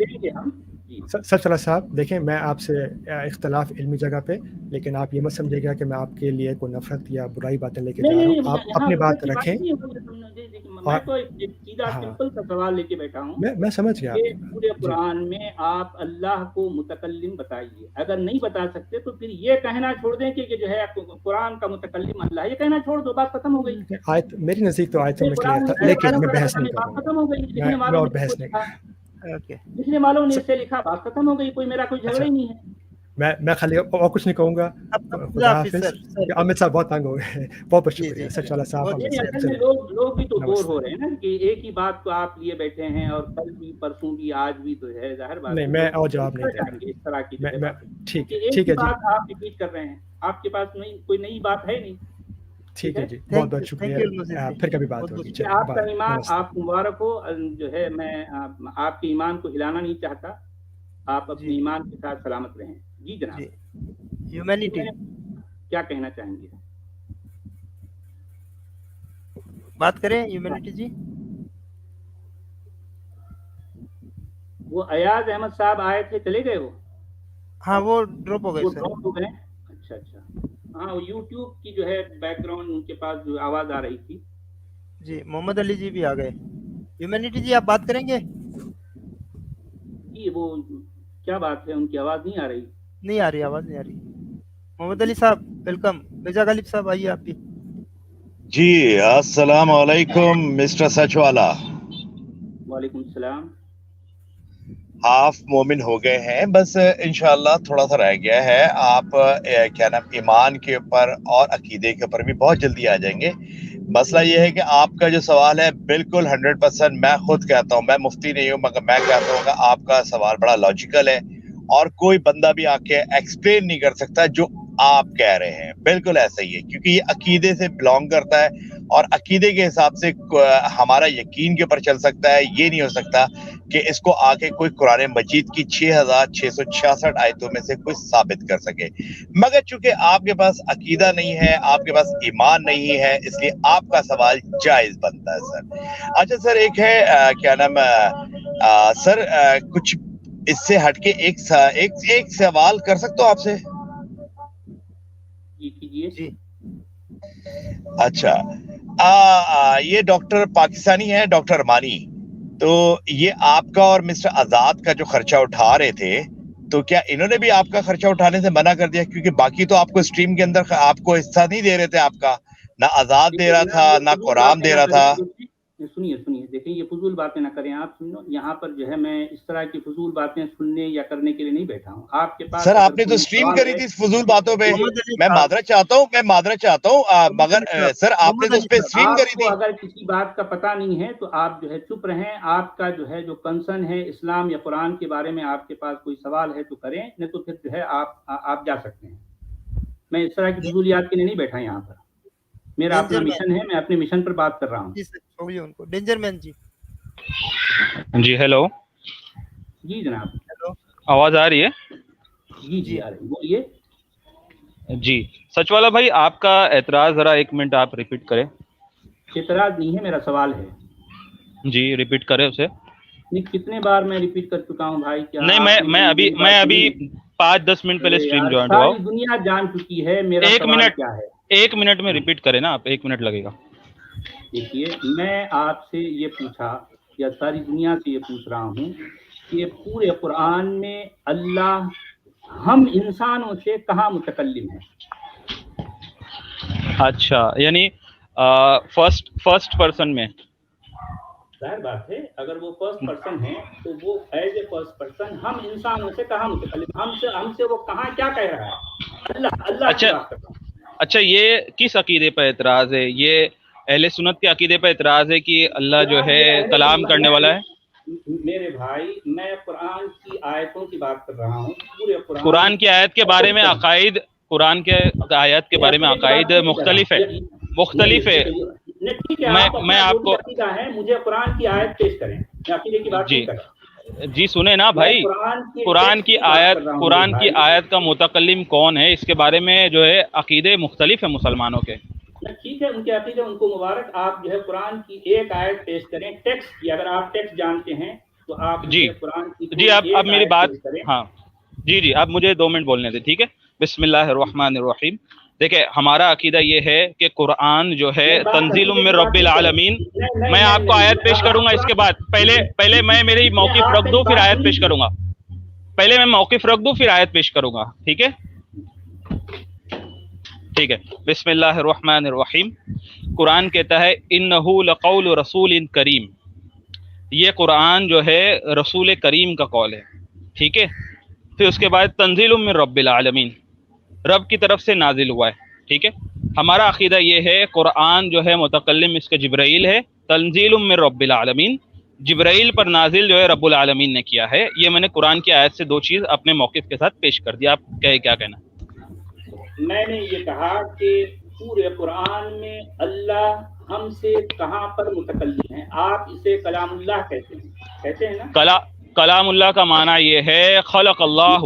سچ والا صاحب دیکھیں میں آپ سے اختلاف علمی جگہ پہ، لیکن آپ یہ مت سمجھے گا کہ میں آپ کے لیے کوئی نفرت یا برائی باتیں لے کے جا رہا ہوں. آپ اپنی بات رکھیں. میں تو ایک سیدھا سمپل سا سوال لے کے بیٹھا ہوں. میں سمجھ گیا. پورے قرآن میں آپ اللہ کو متکلم بتائیے. اگر نہیں بتا سکتے تو پھر یہ کہنا چھوڑ دیں کہ جو ہے قرآن کا متکلم اللہ، یہ کہنا چھوڑ دو، بات ختم ہو گئی. آیت میری نزدیک تو آیت میں کلیئر تھا، لیکن میں بحث نہیں کروں گا. ختم ہو گئی. لکھنے والوں نے اس سے لکھا، بات ختم ہو گئی. کوئی میرا کوئی جھگڑا ہی نہیں ہے. میں خالی اور کچھ نہیں کہوں گا. امت صاحب بہت تنگ ہو گئے. بہت بہت شکریہ سچ والا صاحب. لوگ بھی تو بور ہو رہے ہیں نا کہ ایک ہی بات کو آپ لیے بیٹھے ہیں، اور کل بھی پرسوں بھی آج بھی تو ہے ظاہر بات. نہیں میں اور جواب نہیں دے رہا اس طرح کی. ٹھیک ہے بات آپ ریپیٹ کر رہے ہیں، آپ کے پاس کوئی نئی بات ہے نہیں. ٹھیک ہے جی، بہت بہت شکریہ. پھر کبھی بات ہوگی. آپ کا ایمان آپ مبارک ہو. جو ہے میں آپ کے ایمان کو ہلانا نہیں چاہتا. آپ اپنے ایمان کے ساتھ سلامت رہیں. جی جناب جی ہیومینٹی کیا کہنا چاہیں گے؟ بات کریں ہیومینٹی جی. وہ ایاز احمد صاحب آئے تھے, چلے گئے وہ؟ ہاں وہ ڈراپ ہو گئے وہ سر. ڈراپ ہو گئے. اچھا اچھا. ہاں وہ یوٹیوب کی جو ہے بیک گراؤنڈ ان کے پاس جو آواز آ رہی تھی. جی محمد علی جی بھی آ گئے. ہیومینٹی جی آپ بات کریں گے؟ جی وہ کیا بات ہے, ان کی آواز نہیں آ رہی. نہیں آ رہی, آواز نہیں آ رہی. محمد علی صاحب ویلکم. مرزا غالب صاحب آئیے آپ بھی. جی السلام علیکم مسٹر سچوالا. وعلیکم السلام. ہاف مومن ہو گئے ہیں بس انشاءاللہ تھوڑا سا رہ گیا ہے. آپ کیا نام ایمان کے اوپر اور عقیدے کے اوپر بھی بہت جلدی آ جائیں گے. مسئلہ یہ ہے کہ آپ کا جو سوال ہے بالکل 100% میں خود کہتا ہوں, میں مفتی نہیں ہوں مگر میں کہتا ہوں کہ آپ کا سوال بڑا لاجیکل ہے اور کوئی بندہ بھی آ کے ایکسپلین نہیں کر سکتا جو آپ کہہ رہے ہیں. بالکل ایسا ہی ہے کیونکہ یہ عقیدے سے بلانگ کرتا ہے اور عقیدے کے حساب سے ہمارا یقین کے اوپر چل سکتا ہے. یہ نہیں ہو سکتا کہ اس کو آ کے کوئی قرآن مجید کی 6666 آیتوں میں سے کوئی ثابت کر سکے. مگر چونکہ آپ کے پاس عقیدہ نہیں ہے, آپ کے پاس ایمان نہیں ہے, اس لیے آپ کا سوال جائز بنتا ہے سر. اچھا سر, ایک ہے کیا نام سر کچھ اس سے ہٹ کے ایک سوال کر سکتا ہوں آپ سے؟ جی کیجیے. جی اچھا یہ ڈاکٹر پاکستانی ہے ڈاکٹر ارمانی, تو یہ آپ کا اور مسٹر آزاد کا جو خرچہ اٹھا رہے تھے تو کیا انہوں نے بھی آپ کا خرچہ اٹھانے سے منع کر دیا؟ کیونکہ باقی تو آپ کو اسٹریم کے اندر آپ کو حصہ نہیں دے رہے تھے, آپ کا نہ آزاد دے رہا تھا نہ قرآن دے رہا تھا. سنیے دیکھیں یہ فضول باتیں نہ کریں آپ. سنو یہاں پر جو ہے میں اس طرح کی فضول باتیں سننے یا کرنے کے لیے نہیں بیٹھا ہوں. آپ کے پاس سر آپ نے تو اسٹریم کری تھی اس فضول باتوں پہ. محمد علی میں صاحب, معذرت چاہتا ہوں مگر سر آپ نے تو اس پہ اسٹریم کری آپ تھی. کو اگر کسی بات کا پتہ نہیں ہے تو آپ جو ہے چپ رہیں. آپ کا جو ہے جو کنسرن ہے اسلام یا قرآن کے بارے میں آپ کے پاس کوئی سوال ہے تو کریں, نہیں تو پھر جو ہے آپ جا سکتے ہیں. میں اس طرح کی فضولیات کے لیے نہیں بیٹھا یہاں پر. میرا اپنا ڈینجر مین. مشن ہے, میں اپنے مشن پر بات کر رہا ہوں. جی سر چھوڑیے ان کو. ڈینجر مین جی. جی ہیلو, جی جناب. ہیلو. آواز آ رہی ہے؟ جی آ رہی, بولیے. جی سچ والا بھائی آپ کا اعتراض ذرا 1 منٹ آپ ریپیٹ کریں. اعتراض نہیں ہے, میرا سوال ہے. جی ریپیٹ کریں اسے. نہیں کتنے بار میں ریپیٹ کر چکا ہوں بھائی. کیا نہیں میں ابھی 5-10 منٹ پہلے اسٹریم جوائنٹ ہوا ہوں. ساری دنیا جان چکی ہے میرا سوال کیا ہے. 1 منٹ میں ریپیٹ کریں نا آپ, 1 منٹ لگے گا. دیکھیے میں آپ سے یہ پوچھا یا ساری دنیا سے یہ پوچھ رہا ہوں کہ پورے قرآن میں اللہ ہم انسانوں سے کہاں متکلم ہے؟ اچھا یعنی فرسٹ پرسن میں. ظاہر بات ہے اگر وہ فرسٹ پرسن ہے تو وہ ایز اے فرسٹ پرسن ہم انسانوں سے کہاں متکلم, ہم سے وہ کہاں کیا کہہ رہا ہے؟ اللہ کی بات کر رہا ہوں. اچھا یہ کس عقیدے پر اعتراض ہے؟ یہ اہل سنت کے عقیدے پر اعتراض ہے کہ اللہ جو ہے کلام کرنے والا ہے؟ میرے بھائی میں قرآن کی آیتوں کی بات کر رہا ہوں. پورے قرآن کی آیت کے بارے میں عقائد, قرآن کے آیت کے بارے میں عقائد مختلف ہے. میں آپ کو مجھے قرآن کی آیت پیش کریں, عقیدے کی بات نہیں کر رہا. جی سنیں نا بھائی, قرآن کی آیت کا متکلم کون ہے اس کے بارے میں جو ہے عقیدے مختلف ہیں مسلمانوں کے. ٹھیک ہے, ان کے عقیدے ان کو مبارک. آپ جو ہے قرآن کی ایک آیت پیش کریں ٹیکسٹ کی. اگر آپ ٹیکسٹ جانتے ہیں تو آپ قرآن کی اب میری بات, ہاں جی اب مجھے 2 منٹ بولنے دیں, ٹھیک ہے. بسم اللہ الرحمن الرحیم. دیکھیں ہمارا عقیدہ یہ ہے کہ قرآن جو ہے تنزیل من رب العالمین. میں آپ کو آیت پیش کروں گا, اس کے بعد پہلے میں میری موقف رکھ دوں پھر آیت پیش کروں گا. پہلے میں موقف رکھ دوں پھر آیت پیش کروں گا, ٹھیک ہے. بسم اللہ الرحمن الرحیم. قرآن کہتا ہے انہ لقول رسول کریم. یہ قرآن جو ہے رسول کریم کا قول ہے, ٹھیک ہے. پھر اس کے بعد تنزیل من رب العالمین, رب کی طرف سے نازل ہوا ہے, ٹھیک ہے. ہمارا عقیدہ یہ ہے قرآن جو ہے متکلم اس کے جبرائیل ہے. تنزیل من رب العالمین, جبرائیل پر نازل جو ہے رب العالمین نے کیا ہے. یہ میں نے قرآن کی آیت سے 2 چیز اپنے موقف کے ساتھ پیش کر دیا. آپ کیا کہنا؟ میں نے یہ کہا کہ پورے قرآن میں اللہ ہم سے کہاں پر متکلم ہے. آپ اسے کلام اللہ کہتے ہیں نا. کلام اللہ کا معنی یہ ہے خلق اللہ,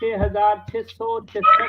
6666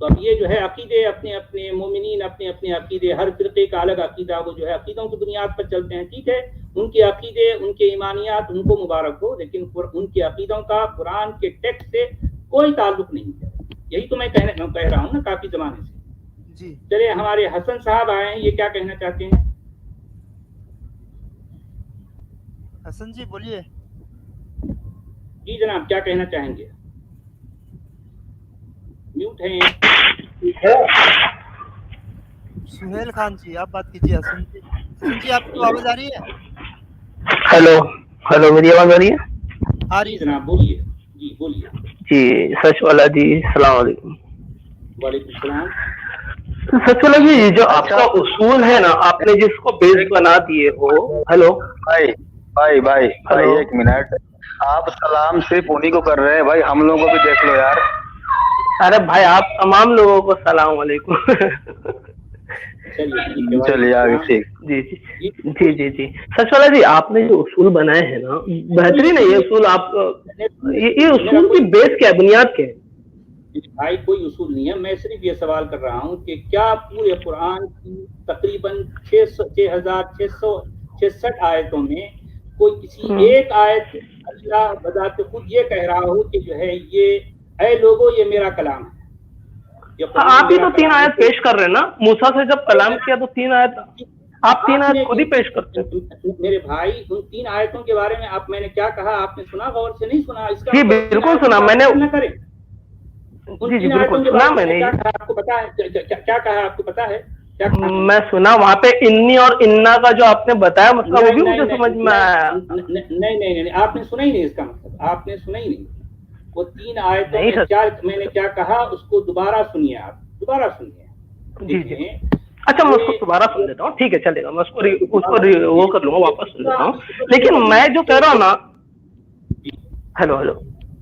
تو اب یہ جو ہے عقیدے اپنے اپنے مومنین اپنے اپنے عقیدے، ہر فرقے کا الگ عقیدہ، وہ جو ہے عقیدوں کی بنیاد پر چلتے ہیں، ٹھیک ہے، ان کے عقیدے ان کے ایمانیات ان کو مبارک ہو، لیکن ان کے عقیدوں کا قرآن کے ٹیکسٹ سے کوئی تعلق نہیں ہے. یہی تو میں کہہ رہا ہوں نا کافی زمانے سے. جی چلے ہمارے حسن صاحب آئے ہیں، یہ کیا کہنا چاہتے ہیں؟ حسن جی بولیے. جی جناب کیا کہنا چاہیں گے؟ میوٹ ہیں. سہیل خان جی آپ بات کیجیے. حسن جی، حسن جی آپ کو آواز آ رہی ہے؟ ہیلو میری آواز آ رہی ہے؟ آ رہی جی ہے جناب بولیے. جی بولیے. جی سچ والا جی السلام علیکم. وعلیکم السلام. سچ والا جی جو آپ کا اصول ہے نا، آپ نے جس کو بیس بنا دیے ہو. ہیلو بھائی ایک منٹ، آپ سلام صرف انہیں کو کر رہے ہیں بھائی، ہم لوگوں کو بھی دیکھ لو یار. ارے بھائی آپ تمام لوگوں کو السلام علیکم. چلیے آگے ٹھیک. جی سچ والا جی آپ نے جو اصول بنائے ہیں نا بہترین ہے. یہ اصول آپ یہ اصول کی بیس کیا ہے، بنیاد کیا ہے؟ بھائی کوئی اصول نہیں ہے، میں صرف یہ سوال کر رہا ہوں کہ کیا پورے قرآن کی تقریباً 6666 آیتوں میں کوئی کسی ایک آیت اللہ بذات خود یہ کہہ رہا ہو کہ جو ہے یہ اے لوگو یہ میرا کلام ہے؟ آپ ہی تو 3 آیت پیش کر رہے ہیں نا. موسیٰ سے جب کلام کیا تو 3 آیت آپ 3 آیت خود ہی پیش کرتے ہیں. میرے بھائی ان 3 آیتوں کے بارے میں میں نے کیا کہا آپ نے سنا؟ غور سے نہیں سنا. اس کا جی بالکل سنا میں نے. نہ کریں. جی بالکل سنا میں نے. آپ کو پتا ہے کیا کہا؟ آپ کو پتا ہے میں سنا وہاں پہ انی اور انا کا جو آپ نے بتایا مسئلہ وہ بھی مجھے سمجھ میں آیا. نہیں آپ نے سنا ہی نہیں. اس کا مطلب آپ نے سنا ہی نہیں. وہ 3 آیتوں میں نے کیا کہا اس کو دوبارہ سنیے. آپ دوبارہ سنیے. جی اچھا میں اس کو دوبارہ سن لیتا ہوں. ٹھیک ہے چلے گا. میں اس کو وہ کر لوں گا، واپس سن لیتا ہوں. لیکن میں جو کہہ رہا ہوں نا. ہیلو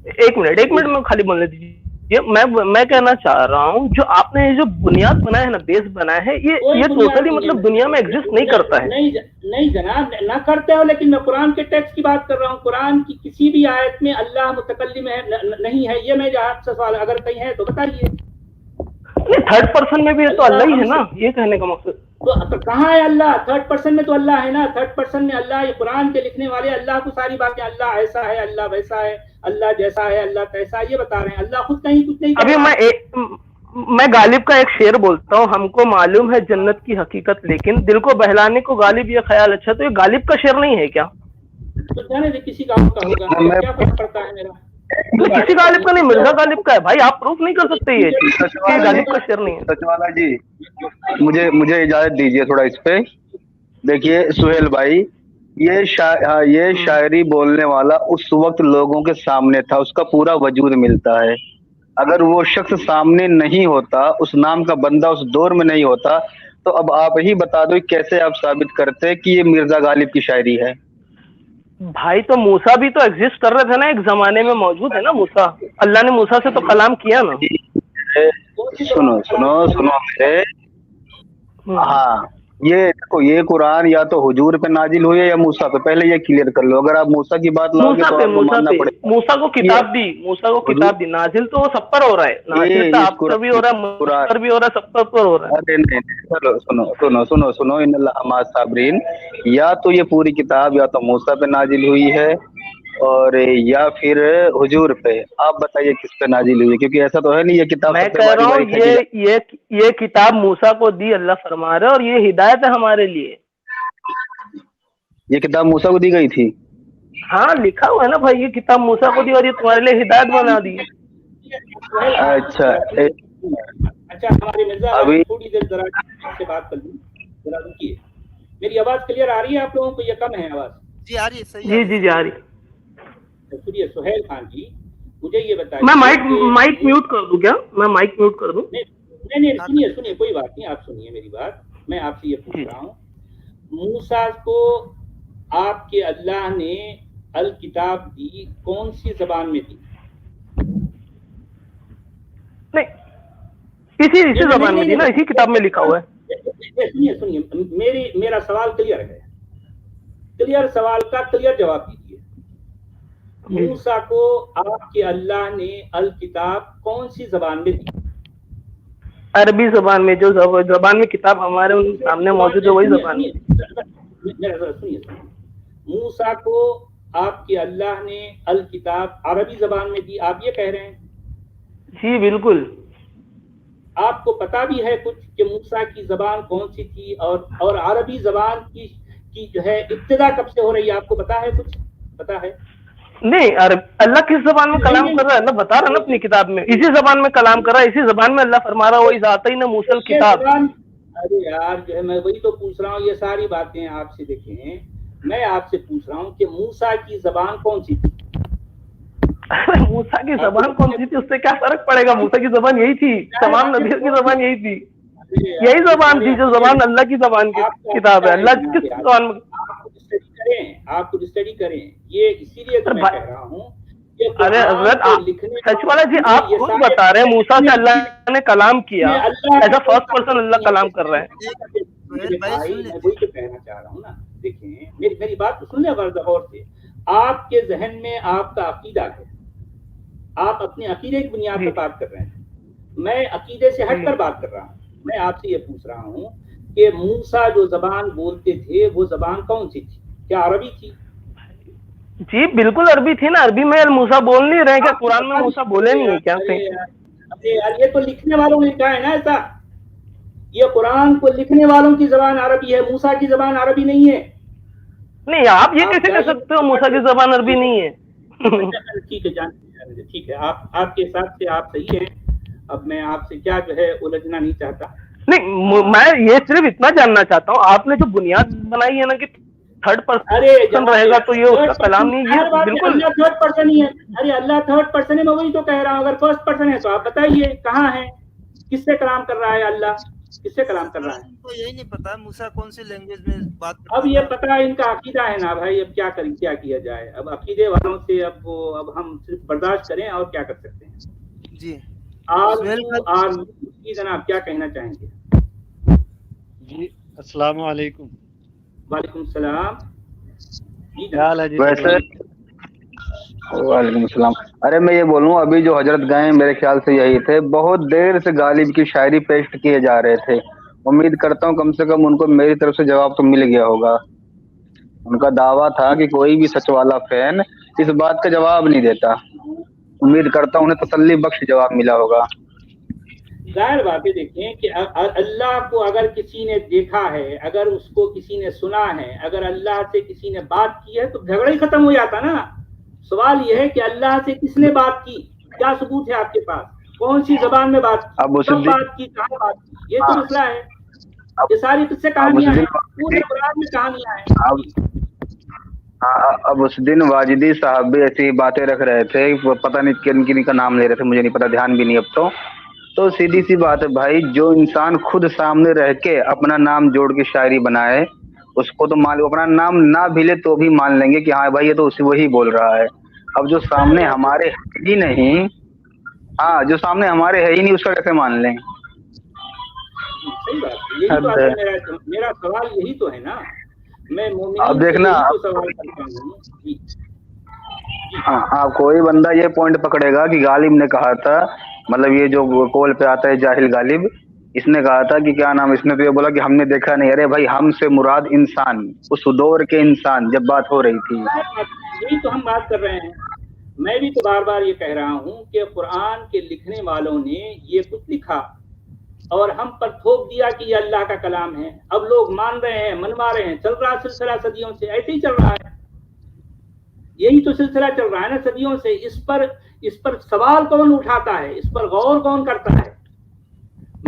ایک منٹ میں خالی بولنے دیجیے. میں کہنا چاہ رہا ہوں جو آپ نے جو بنیاد بنایا ہے نا، بیس بنایا ہے، یہ ٹوٹلی مطلب دنیا میں ایگزسٹ نہیں کرتا ہے. نہیں جناب نہ کرتے ہو، لیکن میں قرآن کے ٹیکسٹ کی بات کر رہا ہوں. قرآن کی کسی بھی آیت میں اللہ متکلم ہے نہیں ہے. یہ میں آپ سے سوال اگر کہیں ہے تو بتائیے. نہیں 3rd پرسن میں بھی تو اللہ ہی ہے نا، یہ کہنے کا مقصد. تو کہاں ہے اللہ؟ 3rd پرسن میں تو اللہ ہے نا. 3rd پرسن میں اللہ، یہ قرآن کے لکھنے والے اللہ کو ساری باتیں اللہ ایسا ہے، اللہ ویسا ہے، اللہ جیسا ہے، اللہ کیسا، یہ بتا رہے ہیں. اللہ خود کہیں کچھ نہیں. ابھی میں غالب کا ایک شعر بولتا ہوں. ہم کو معلوم ہے جنت کی حقیقت، لیکن دل کو بہلانے کو غالب یہ خیال اچھا. تو یہ غالب کا شعر نہیں ہے کیا؟ تو جانے دے کسی کا ہوگا، کیا فرق پڑتا ہے میرا؟ کسی غالب کا نہیں، مرزا غالب کا ہے بھائی. آپ پروف نہیں کر سکتے یہ چیز کہ غالب کا شعر نہیں ہے. سچ والا جی مجھے اجازت دیجیے تھوڑا اس پہ. دیکھیے سہیل بھائی، یہ شاعری بولنے والا اس وقت لوگوں کے سامنے تھا، اس کا پورا وجود ملتا ہے. اگر وہ شخص سامنے نہیں ہوتا، اس نام کا بندہ اس دور میں نہیں ہوتا، تو اب آپ ہی بتا دو کیسے آپ ثابت کرتے کہ یہ مرزا غالب کی شاعری ہے؟ بھائی تو موسیٰ بھی تو ایگزسٹ کر رہے تھے نا، ایک زمانے میں موجود ہے نا موسیٰ. اللہ نے موسیٰ سے تو کلام کیا نا. سنو میرے. ہاں یہ دیکھو، یہ قرآن یا تو حضور پہ نازل ہوئی ہے یا موسیٰ پہ. پہلے یہ کلیئر کر لو. اگر آپ موسیٰ کی بات لاؤ گے تو آپ کو ماننا پڑے گا. موسیٰ کو کتاب دی نازل تو وہ سب پر ہو رہا ہے. نازل تو آپ پر بھی ہو رہا ہے، مجھ پر بھی ہو رہا ہے، سب پر ہو رہا ہے. چلو سنو ان اللہ مع الصابرین. یا تو یہ پوری کتاب یا تو موسیٰ پہ نازل ہوئی ہے اور یا پھر حضور پہ. آپ بتائیے کس پہ نازل ہوئی ہے، کیونکہ ایسا تو ہے نہیں یہ کتاب. میں کہہ رہا ہوں یہ کتاب موسیٰ کو دی، اللہ فرما رہے، اور یہ ہدایت ہے ہمارے لیے. یہ کتاب موسیٰ کو دی گئی تھی؟ ہاں لکھا ہوا ہے نا بھائی، یہ کتاب موسیٰ کو دی اور یہ تمہارے لیے ہدایت بنا دی. اچھا ہمارے مرزا ابھی تھوڑی دیر ذرا سے بات کر لوں. ذرا رکیے. میری آواز کلیئر آ رہی ہے آپ لوگوں کو؟ یہ کم ہے آواز؟ جی آ رہی ہے. صحیح جی آ رہی. سنیے سہیل خان جی، مجھے یہ بتائیے. میں مائک میوٹ کر دوں کیا؟ میں مائک میوٹ کر دوں؟ نہیں سنیے کوئی بات نہیں. آپ سنیے میری بات. میں آپ سے یہ پوچھ رہا ہوں، موسیٰ کو آپ کے اللہ نے الکتاب دی، کون سی زبان میں دی؟ نہیں اسی زبان میں دی نا، اسی کتاب میں لکھا ہوا ہے. سنیے میرا سوال کلیئر ہے. کلیئر سوال کا کلیئر جواب دیجیے. موسیٰ کو آپ کے اللہ نے الکتاب کون سی زبان میں دی؟ عربی زبان میں جو زبان میں کتاب ہمارے ان سامنے موجود ہے وہی زبان میں. سنیے موسیٰ کو آپ کے اللہ نے الکتاب عربی زبان میں دی، آپ یہ کہہ رہے ہیں؟ جی بالکل. آپ کو پتا بھی ہے کچھ کہ موسیٰ کی زبان کون سی تھی اور عربی زبان کی جو ہے ابتدا کب سے ہو رہی ہے، آپ کو پتا ہے کچھ؟ پتا ہے؟ نہیں، اللہ کس زبان میں کلام کر رہا ہے؟ اللہ بتا رہا ہے نا اپنی کتاب میں، اسی زبان میں کلام کر رہا ہے، اسی زبان میں اللہ فرما رہا ہے وَإِذْ آتَيْنَا مُوسَى الْكِتَابَ. ارے یار جو ہے میں وہی تو پوچھ رہا ہوں، یہ ساری باتیں آپ سے دیکھیں، میں آپ سے پوچھ رہا ہوں کہ موسیٰ کی زبان کون سی تھی؟ موسیٰ کی زبان کون سی تھی اس سے کیا فرق پڑے گا؟ موسیٰ کی زبان یہی تھی، تمام نبیوں کی زبان یہی تھی، یہی زبان تھی جو زبان اللہ کی زبان کی کتاب ہے. اللہ کس زبان میں آپ کو اسٹڈی کریں، یہ اسی لیے تو میں کہہ رہا ہوں. ارے حضرت سچ والا جی آپ خود بتا رہے ہیں موسیٰ سے اللہ نے کلام کیا، ایسا فرسٹ پرسن اللہ کلام کر رہے ہیں. میں وہی تو کہنا چاہ رہا ہوں نا. دیکھیں میری بات تو سن لیں غور سے. آپ کے ذہن میں آپ کا عقیدہ ہے، آپ اپنے عقیدے کی بنیاد پر بات کر رہے ہیں، میں عقیدے سے ہٹ کر بات کر رہا ہوں. میں آپ سے یہ پوچھ رہا ہوں کہ موسیٰ جو زبان بولتے تھے وہ زبان کون سی تھی؟ کیا عربی تھی؟ جی بالکل عربی تھی نا. عربی میں موسیٰ بول نہیں رہے کیا؟ قرآن میں موسیٰ بولے نہیں ہے کیا؟ یہ تو لکھنے والوں نے کہا ہے نا ایسا. یہ قرآن کو لکھنے والوں کی زبان عربی ہے، موسیٰ کی زبان عربی نہیں ہے. نہیں آپ یہ کیسے کہہ سکتے ہو موسیٰ کی زبان عربی نہیں ہے؟ ٹھیک ہے ٹھیک ہے، آپ کے حساب سے آپ صحیح ہیں. اب میں آپ سے کیا جو ہے الجھنا نہیں چاہتا. نہیں میں یہ صرف اتنا جاننا چاہتا ہوں، آپ نے جو بنیاد بنائی ہے نا کہ تھرڈ پرسن رہے گا تو یہ اس کا کلام نہیں ہے. بالکل اللہ تھرڈ پرسن ہی ہے. ارے اللہ تھرڈ پرسن ہے، میں وہی تو کہہ رہا ہوں. اگر فرسٹ پرسن ہے تو آپ بتائیے کہاں ہے، کس سے کلام کر رہا ہے اللہ، کس سے کلام کر رہا ہے؟ ان کو یہی نہیں پتا موسیٰ کون سی لینگویج میں بات کرتا اب یہ پتا ہے ان کا عقیدہ ہے نا بھائی. اب کیا کریں، کیا کیا جائے؟ اب عقیدے والوں سے اب ہم صرف برداشت کریں اور کیا کر سکتے ہیں. جی جناب کیا کہنا چاہیں گے؟ جی السلام علیکم. وعلیکم السلام. ویسے وعلیکم السلام. ارے میں یہ بولوں ابھی جو حضرت گئے میرے خیال سے یہی تھے، بہت دیر سے غالب کی شاعری پیش کیے جا رہے تھے. امید کرتا ہوں کم سے کم ان کو میری طرف سے جواب تو مل گیا ہوگا. ان کا دعویٰ تھا کہ کوئی بھی سچ والا فین اس بات کا جواب نہیں دیتا. امید کرتا ہوں انہیں تسلی بخش جواب ملا ہوگا. ظاہر بات ہے دیکھیں کہ اللہ کو اگر کسی نے دیکھا ہے، اگر اس کو کسی نے سنا ہے، اگر اللہ سے کسی نے بات کی ہے تو جھگڑا ہی ختم ہو جاتا نا. سوال یہ ہے کہ اللہ سے کس نے بات کی، کیا ثبوت ہے آپ کے پاس، کون سی زبان میں بات کی، کب بات کی، کہاں بات کی، یہ تو مسئلہ ہے. یہ ساری قصے کہانیاں ہیں، پورے قرآن میں کہانیاں ہیں. اب اس دن واجدی صاحب بھی ایسی باتیں رکھ رہے تھے، پتہ نہیں کن کا نام لے رہے تھے، مجھے نہیں پتا، دھیان بھی نہیں اب تو سیدھی سی بات ہے بھائی، جو انسان خود سامنے رہ کے اپنا نام جوڑ کے شاعری بنائے اس کو تو مان، اپنا نام نہ بھی لے تو بھی مان لیں گے کہ ہاں بھائی یہ تو وہی بول رہا ہے. اب جو سامنے ہمارے ہے ہی نہیں، ہاں جو سامنے ہمارے ہے ہی نہیں اس کا کیسے مان لیں؟ صحیح بات. یہی تو میرا سوال یہی تو ہے نا. میں اب دیکھنا سوال کرتا ہوں. ہاں کوئی بندہ یہ پوائنٹ پکڑے گا کہ غالب نے کہا تھا، مطلب یہ جو کول پہ آتا ہے جاہل غالب، اس نے کہا تھا کہ کیا نام، اس نے تو یہ بولا کہ ہم نے دیکھا نہیں. ارے بھائی ہم سے مراد انسان، اس دور کے انسان جب بات ہو رہی تھی. یہی تو ہم بات کر رہے ہیں. میں بھی تو بار بار یہ کہہ رہا ہوں کہ قرآن کے لکھنے والوں نے یہ کچھ لکھا اور ہم پر تھوپ دیا کہ یہ اللہ کا کلام ہے. اب لوگ مان رہے ہیں، منوا رہے ہیں. چل رہا سلسلہ صدیوں سے ایسے ہی چل رہا ہے. یہی تو سلسلہ چل رہا ہے نا صدیوں سے. اس پر سوال کون اٹھاتا ہے، اس پر غور کون کرتا ہے؟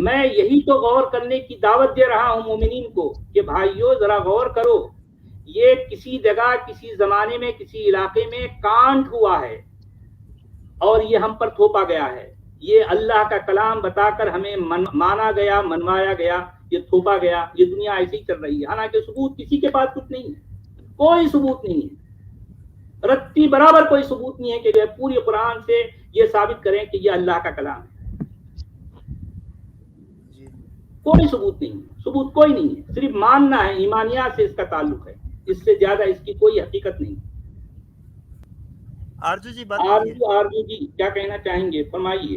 میں یہی تو غور کرنے کی دعوت دے رہا ہوں مومنین کو کہ بھائیو ذرا غور کرو. یہ کسی جگہ، کسی زمانے میں، کسی علاقے میں کانٹ ہوا ہے اور یہ ہم پر تھوپا گیا ہے. یہ اللہ کا کلام بتا کر ہمیں مانا گیا، منوایا گیا، یہ تھوپا گیا. یہ دنیا ایسے ہی چل رہی ہے. حالانکہ ثبوت کسی کے پاس کچھ نہیں ہے، کوئی ثبوت نہیں ہے، رتی برابر کوئی ثبوت نہیں ہے کہ پوری قرآن سے یہ ثابت کریں کہ یہ اللہ کا کلام ہے. کوئی ثبوت نہیں ہے، ثبوت کوئی نہیں ہے. صرف ماننا ہے، ایمانیات سے اس کا تعلق ہے. اس سے زیادہ اس کی کوئی حقیقت نہیں. آرزو جی بات آرزو جی کیا کہنا چاہیں گے، فرمائیے.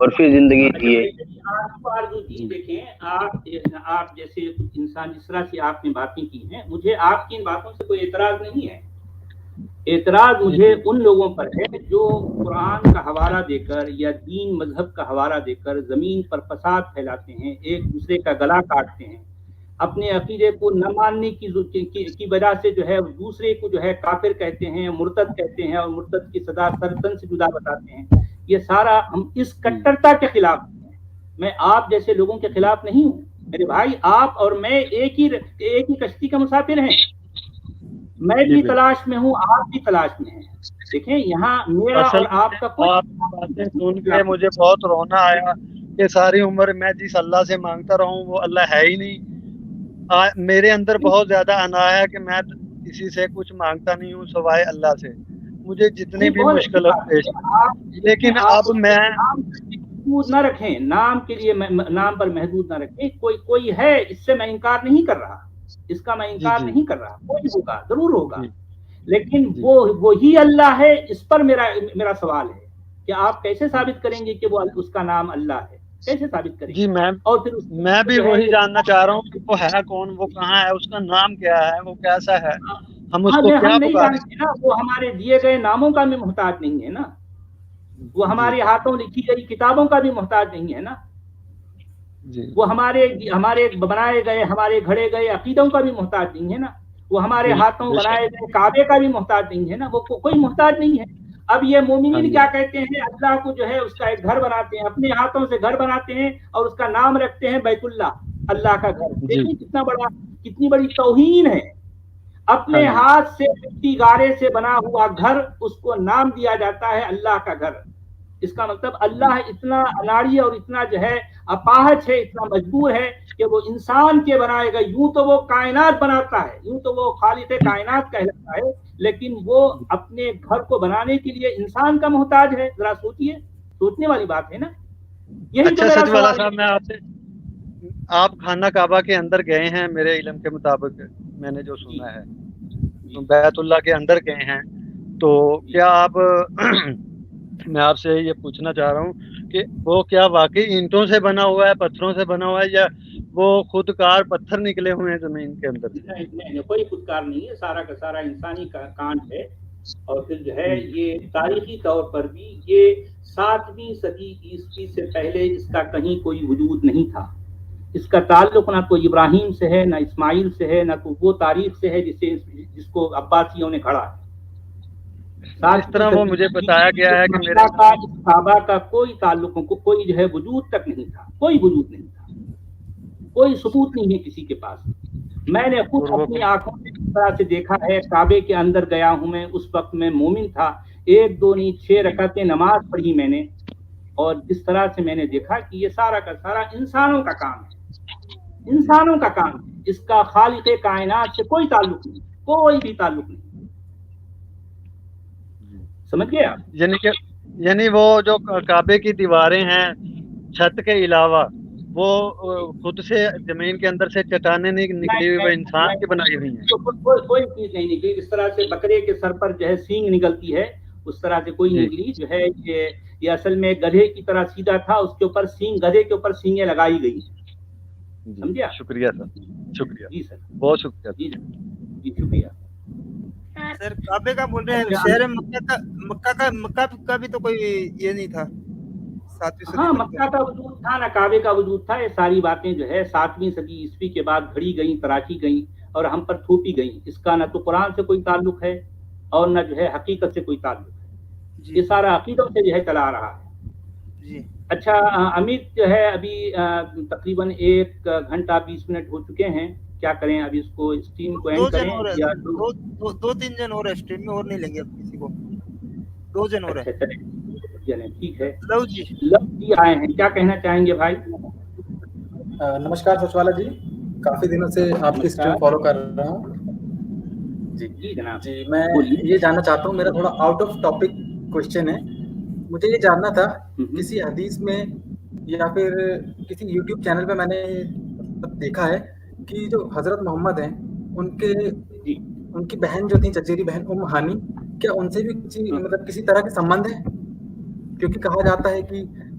اور پھر زندگی جیے. دیکھیں آپ جیسے انسان جس طرح سے آپ نے باتیں کی ہیں، مجھے آپ کی ان باتوں سے کوئی اعتراض نہیں ہے. اعتراض مجھے ان لوگوں پر ہے جو قرآن کا حوالہ دے کر یا دین مذہب کا حوالہ دے کر زمین پر فساد پھیلاتے ہیں، ایک دوسرے کا گلا کاٹتے ہیں، اپنے عقیدے کو نہ ماننے کی وجہ سے جو ہے دوسرے کو جو ہے کافر کہتے ہیں، مرتد کہتے ہیں، اور مرتد کی سزا سرطن سے جدا بتاتے ہیں. یہ سارا ہم اس کٹرتا کے خلاف ہیں. میں آپ جیسے لوگوں کے خلاف نہیں ہوں میرے بھائی. آپ اور میں ایک ہی کشتی کا مسافر ہیں. میں بھی تلاش میں ہوں، آپ بھی تلاش میں ہیں. دیکھیں یہاں میرا اور آپ کا کوئی باتیں سن کے مجھے بہت رونا آیا کہ ساری عمر میں جس اللہ سے مانگتا رہا ہوں وہ اللہ ہے ہی نہیں. میرے اندر بہت زیادہ انا ہے کہ میں کسی سے کچھ مانگتا نہیں ہوں سوائے اللہ سے. مجھے جتنی بھی مشکل پیش، لیکن اب میں محدود نہ رکھیں، نام کے لیے نام پر محدود نہ رکھیں. کوئی ہے، اس سے میں انکار نہیں کر رہا، اس کا میں انکار نہیں کر رہا. کوئی ہوگا، ضرور ہوگا، لیکن وہی اللہ ہے. اس پر میرا سوال ہے کہ آپ کیسے ثابت کریں گے کہ وہ اس کا نام اللہ ہے؟ کیسے ثابت کریں گے؟ جی اور پھر میں بھی وہی جاننا چاہ رہا ہوں کہ وہ ہے کون، وہ کہاں ہے، اس کا نام کیا ہے، وہ کیسا ہے، ہم اس کو کیا نہیں پکاریں؟ جانتے نا. وہ ہمارے دیے گئے ناموں کا بھی محتاج نہیں ہے نا. وہ ہمارے ہاتھوں لکھی گئی کتابوں کا بھی محتاج نہیں ہے نا. وہ ہمارے بنائے گئے، ہمارے گھڑے گئے عقیدوں کا بھی محتاج نہیں ہے نا. وہ ہمارے ہاتھوں بنائے گئے کعبے کا بھی محتاج نہیں ہے نا. وہ کوئی محتاج نہیں ہے. اب یہ مومنین کیا کہتے ہیں؟ اللہ کو جو ہے اس کا ایک گھر بناتے ہیں، اپنے ہاتھوں سے گھر بناتے ہیں اور اس کا نام رکھتے ہیں بیت اللہ، اللہ کا گھر. دیکھیں کتنی بڑی توہین ہے. اپنے ہاتھ سے مٹی گارے سے بنا ہوا گھر، اس کو نام دیا جاتا ہے اللہ کا گھر. اس کا مطلب اللہ اتنا اناڑی اور اتنا جو ہے اپاہج ہے، اتنا مجبور ہے کہ وہ انسان کے بنائے گئے، یوں تو وہ کائنات بناتا ہے، یوں تو وہ خالق کائنات کہلاتا ہے، لیکن وہ اپنے گھر کو بنانے کے لیے انسان کا محتاج ہے. ذرا سوچئے، سوچنے والی بات ہے نا. یہی تو میرا سوال سوال ہے. آپ خانہ کعبہ کے اندر گئے ہیں میرے علم کے مطابق، میں نے جو سنا ہے بیت اللہ کے اندر گئے ہیں، تو کیا آپ میں آپ سے یہ پوچھنا چاہ رہا ہوں کہ وہ کیا واقعی اینٹوں سے بنا ہوا ہے، پتھروں سے بنا ہوا ہے، یا وہ خود کار پتھر نکلے ہوئے ہیں زمین کے اندر سے؟ نہیں، کوئی خودکار نہیں ہے، سارا کا سارا انسانی کانڈ ہے. اور پھر جو ہے یہ تاریخی طور پر بھی یہ 7ویں صدی عیسوی سے پہلے اس کا کہیں کوئی وجود نہیں تھا. اس کا تعلق نہ تو ابراہیم سے ہے، نہ اسماعیل سے ہے، نہ تو وہ تاریخ سے ہے جس کو عباسیوں نے گھڑا ہے. اس طرح وہ مجھے بتایا گیا ہے کہ میرے کعبہ کا کوئی تعلق، کوئی جو ہے وجود تک نہیں تھا، کوئی وجود نہیں تھا، کوئی ثبوت نہیں ہے کسی کے پاس. میں نے خود اپنی آنکھوں سے اس طرح سے دیکھا ہے. کعبے کے اندر گیا ہوں میں، اس وقت میں مومن تھا. 1 2 نہیں 6 رکعتیں نماز پڑھی میں نے، اور جس طرح سے میں نے دیکھا کہ یہ سارا کا سارا انسانوں کا کام ہے، انسانوں کا کام ہے. اس کا خالق کائنات سے کوئی تعلق نہیں، کوئی بھی تعلق نہیں. سمجھ گئے آپ؟ یعنی وہ جو کعبے کی دیواریں ہیں چھت کے علاوہ، وہ خود سے زمین کے اندر سے چٹانیں نہیں نکلی ہوئی، وہ انسان کی بنائی ہوئی ہیں. کوئی چیز نہیں نکلی. اس طرح سے بکرے کے سر پر جو ہے سینگ نکلتی ہے، اس طرح سے کوئی نکلی جو ہے. یہ اصل میں گدھے کی طرح سیدھا تھا، اس کے اوپر سینگ، گدھے کے اوپر سینگیں لگائی گئی. سمجھے؟ شکریہ سر، شکریہ جی سر، بہت شکریہ. جی شکریہ سر. کعبے کا بول رہے ہیں، شہر مکہ کا بھی تو کوئی یہ نہیں تھا 7ویں صدی. ہاں، مکہ کا وجود تھا، نہ کعبے کا وجود تھا. یہ ساری باتیں جو ہے 7ویں صدی عیسوی کے بعد گھڑی گئیں، تراشی گئیں اور ہم پر تھوپی گئیں. اس کا نہ تو قرآن سے کوئی تعلق ہے اور نہ جو ہے حقیقت سے کوئی تعلق ہے. یہ سارا عقیدوں سے جو ہے چلا رہا ہے. اچھا امت جو ہے ابھی تقریباً 1 گھنٹہ 20 منٹ ہو چکے ہیں. کیا کریں ابھی؟ اس کو اسٹریم کو اینڈ کریں یا 2-3 جن اور اسٹریم میں اور نہیں لیں گے اب کسی کو. 2 جن اور ہیں. ٹھیک ہے. لو جی آئے ہیں، کیا کہنا چاہیں گے بھائی؟ نمسکار سچوالا جی، کافی دنوں سے آپ کی اسٹریم فالو کر رہا ہوں. جی جناب. جی میں یہ جاننا چاہتا ہوں، میرا تھوڑا آؤٹ آف ٹاپک کوشچن ہے. مجھے یہ جاننا تھا کسی حدیث میں یا پھر کسی یوٹیوب چینل پہ میں نے دیکھا ہے کہ جو حضرت محمد ہیں ان کی بہن جو تھی چچیری بہن ام ہانی، کیا ان سے بھی مطلب کسی طرح کے سمبند ہیں؟ کیونکہ کہا جاتا ہے کہ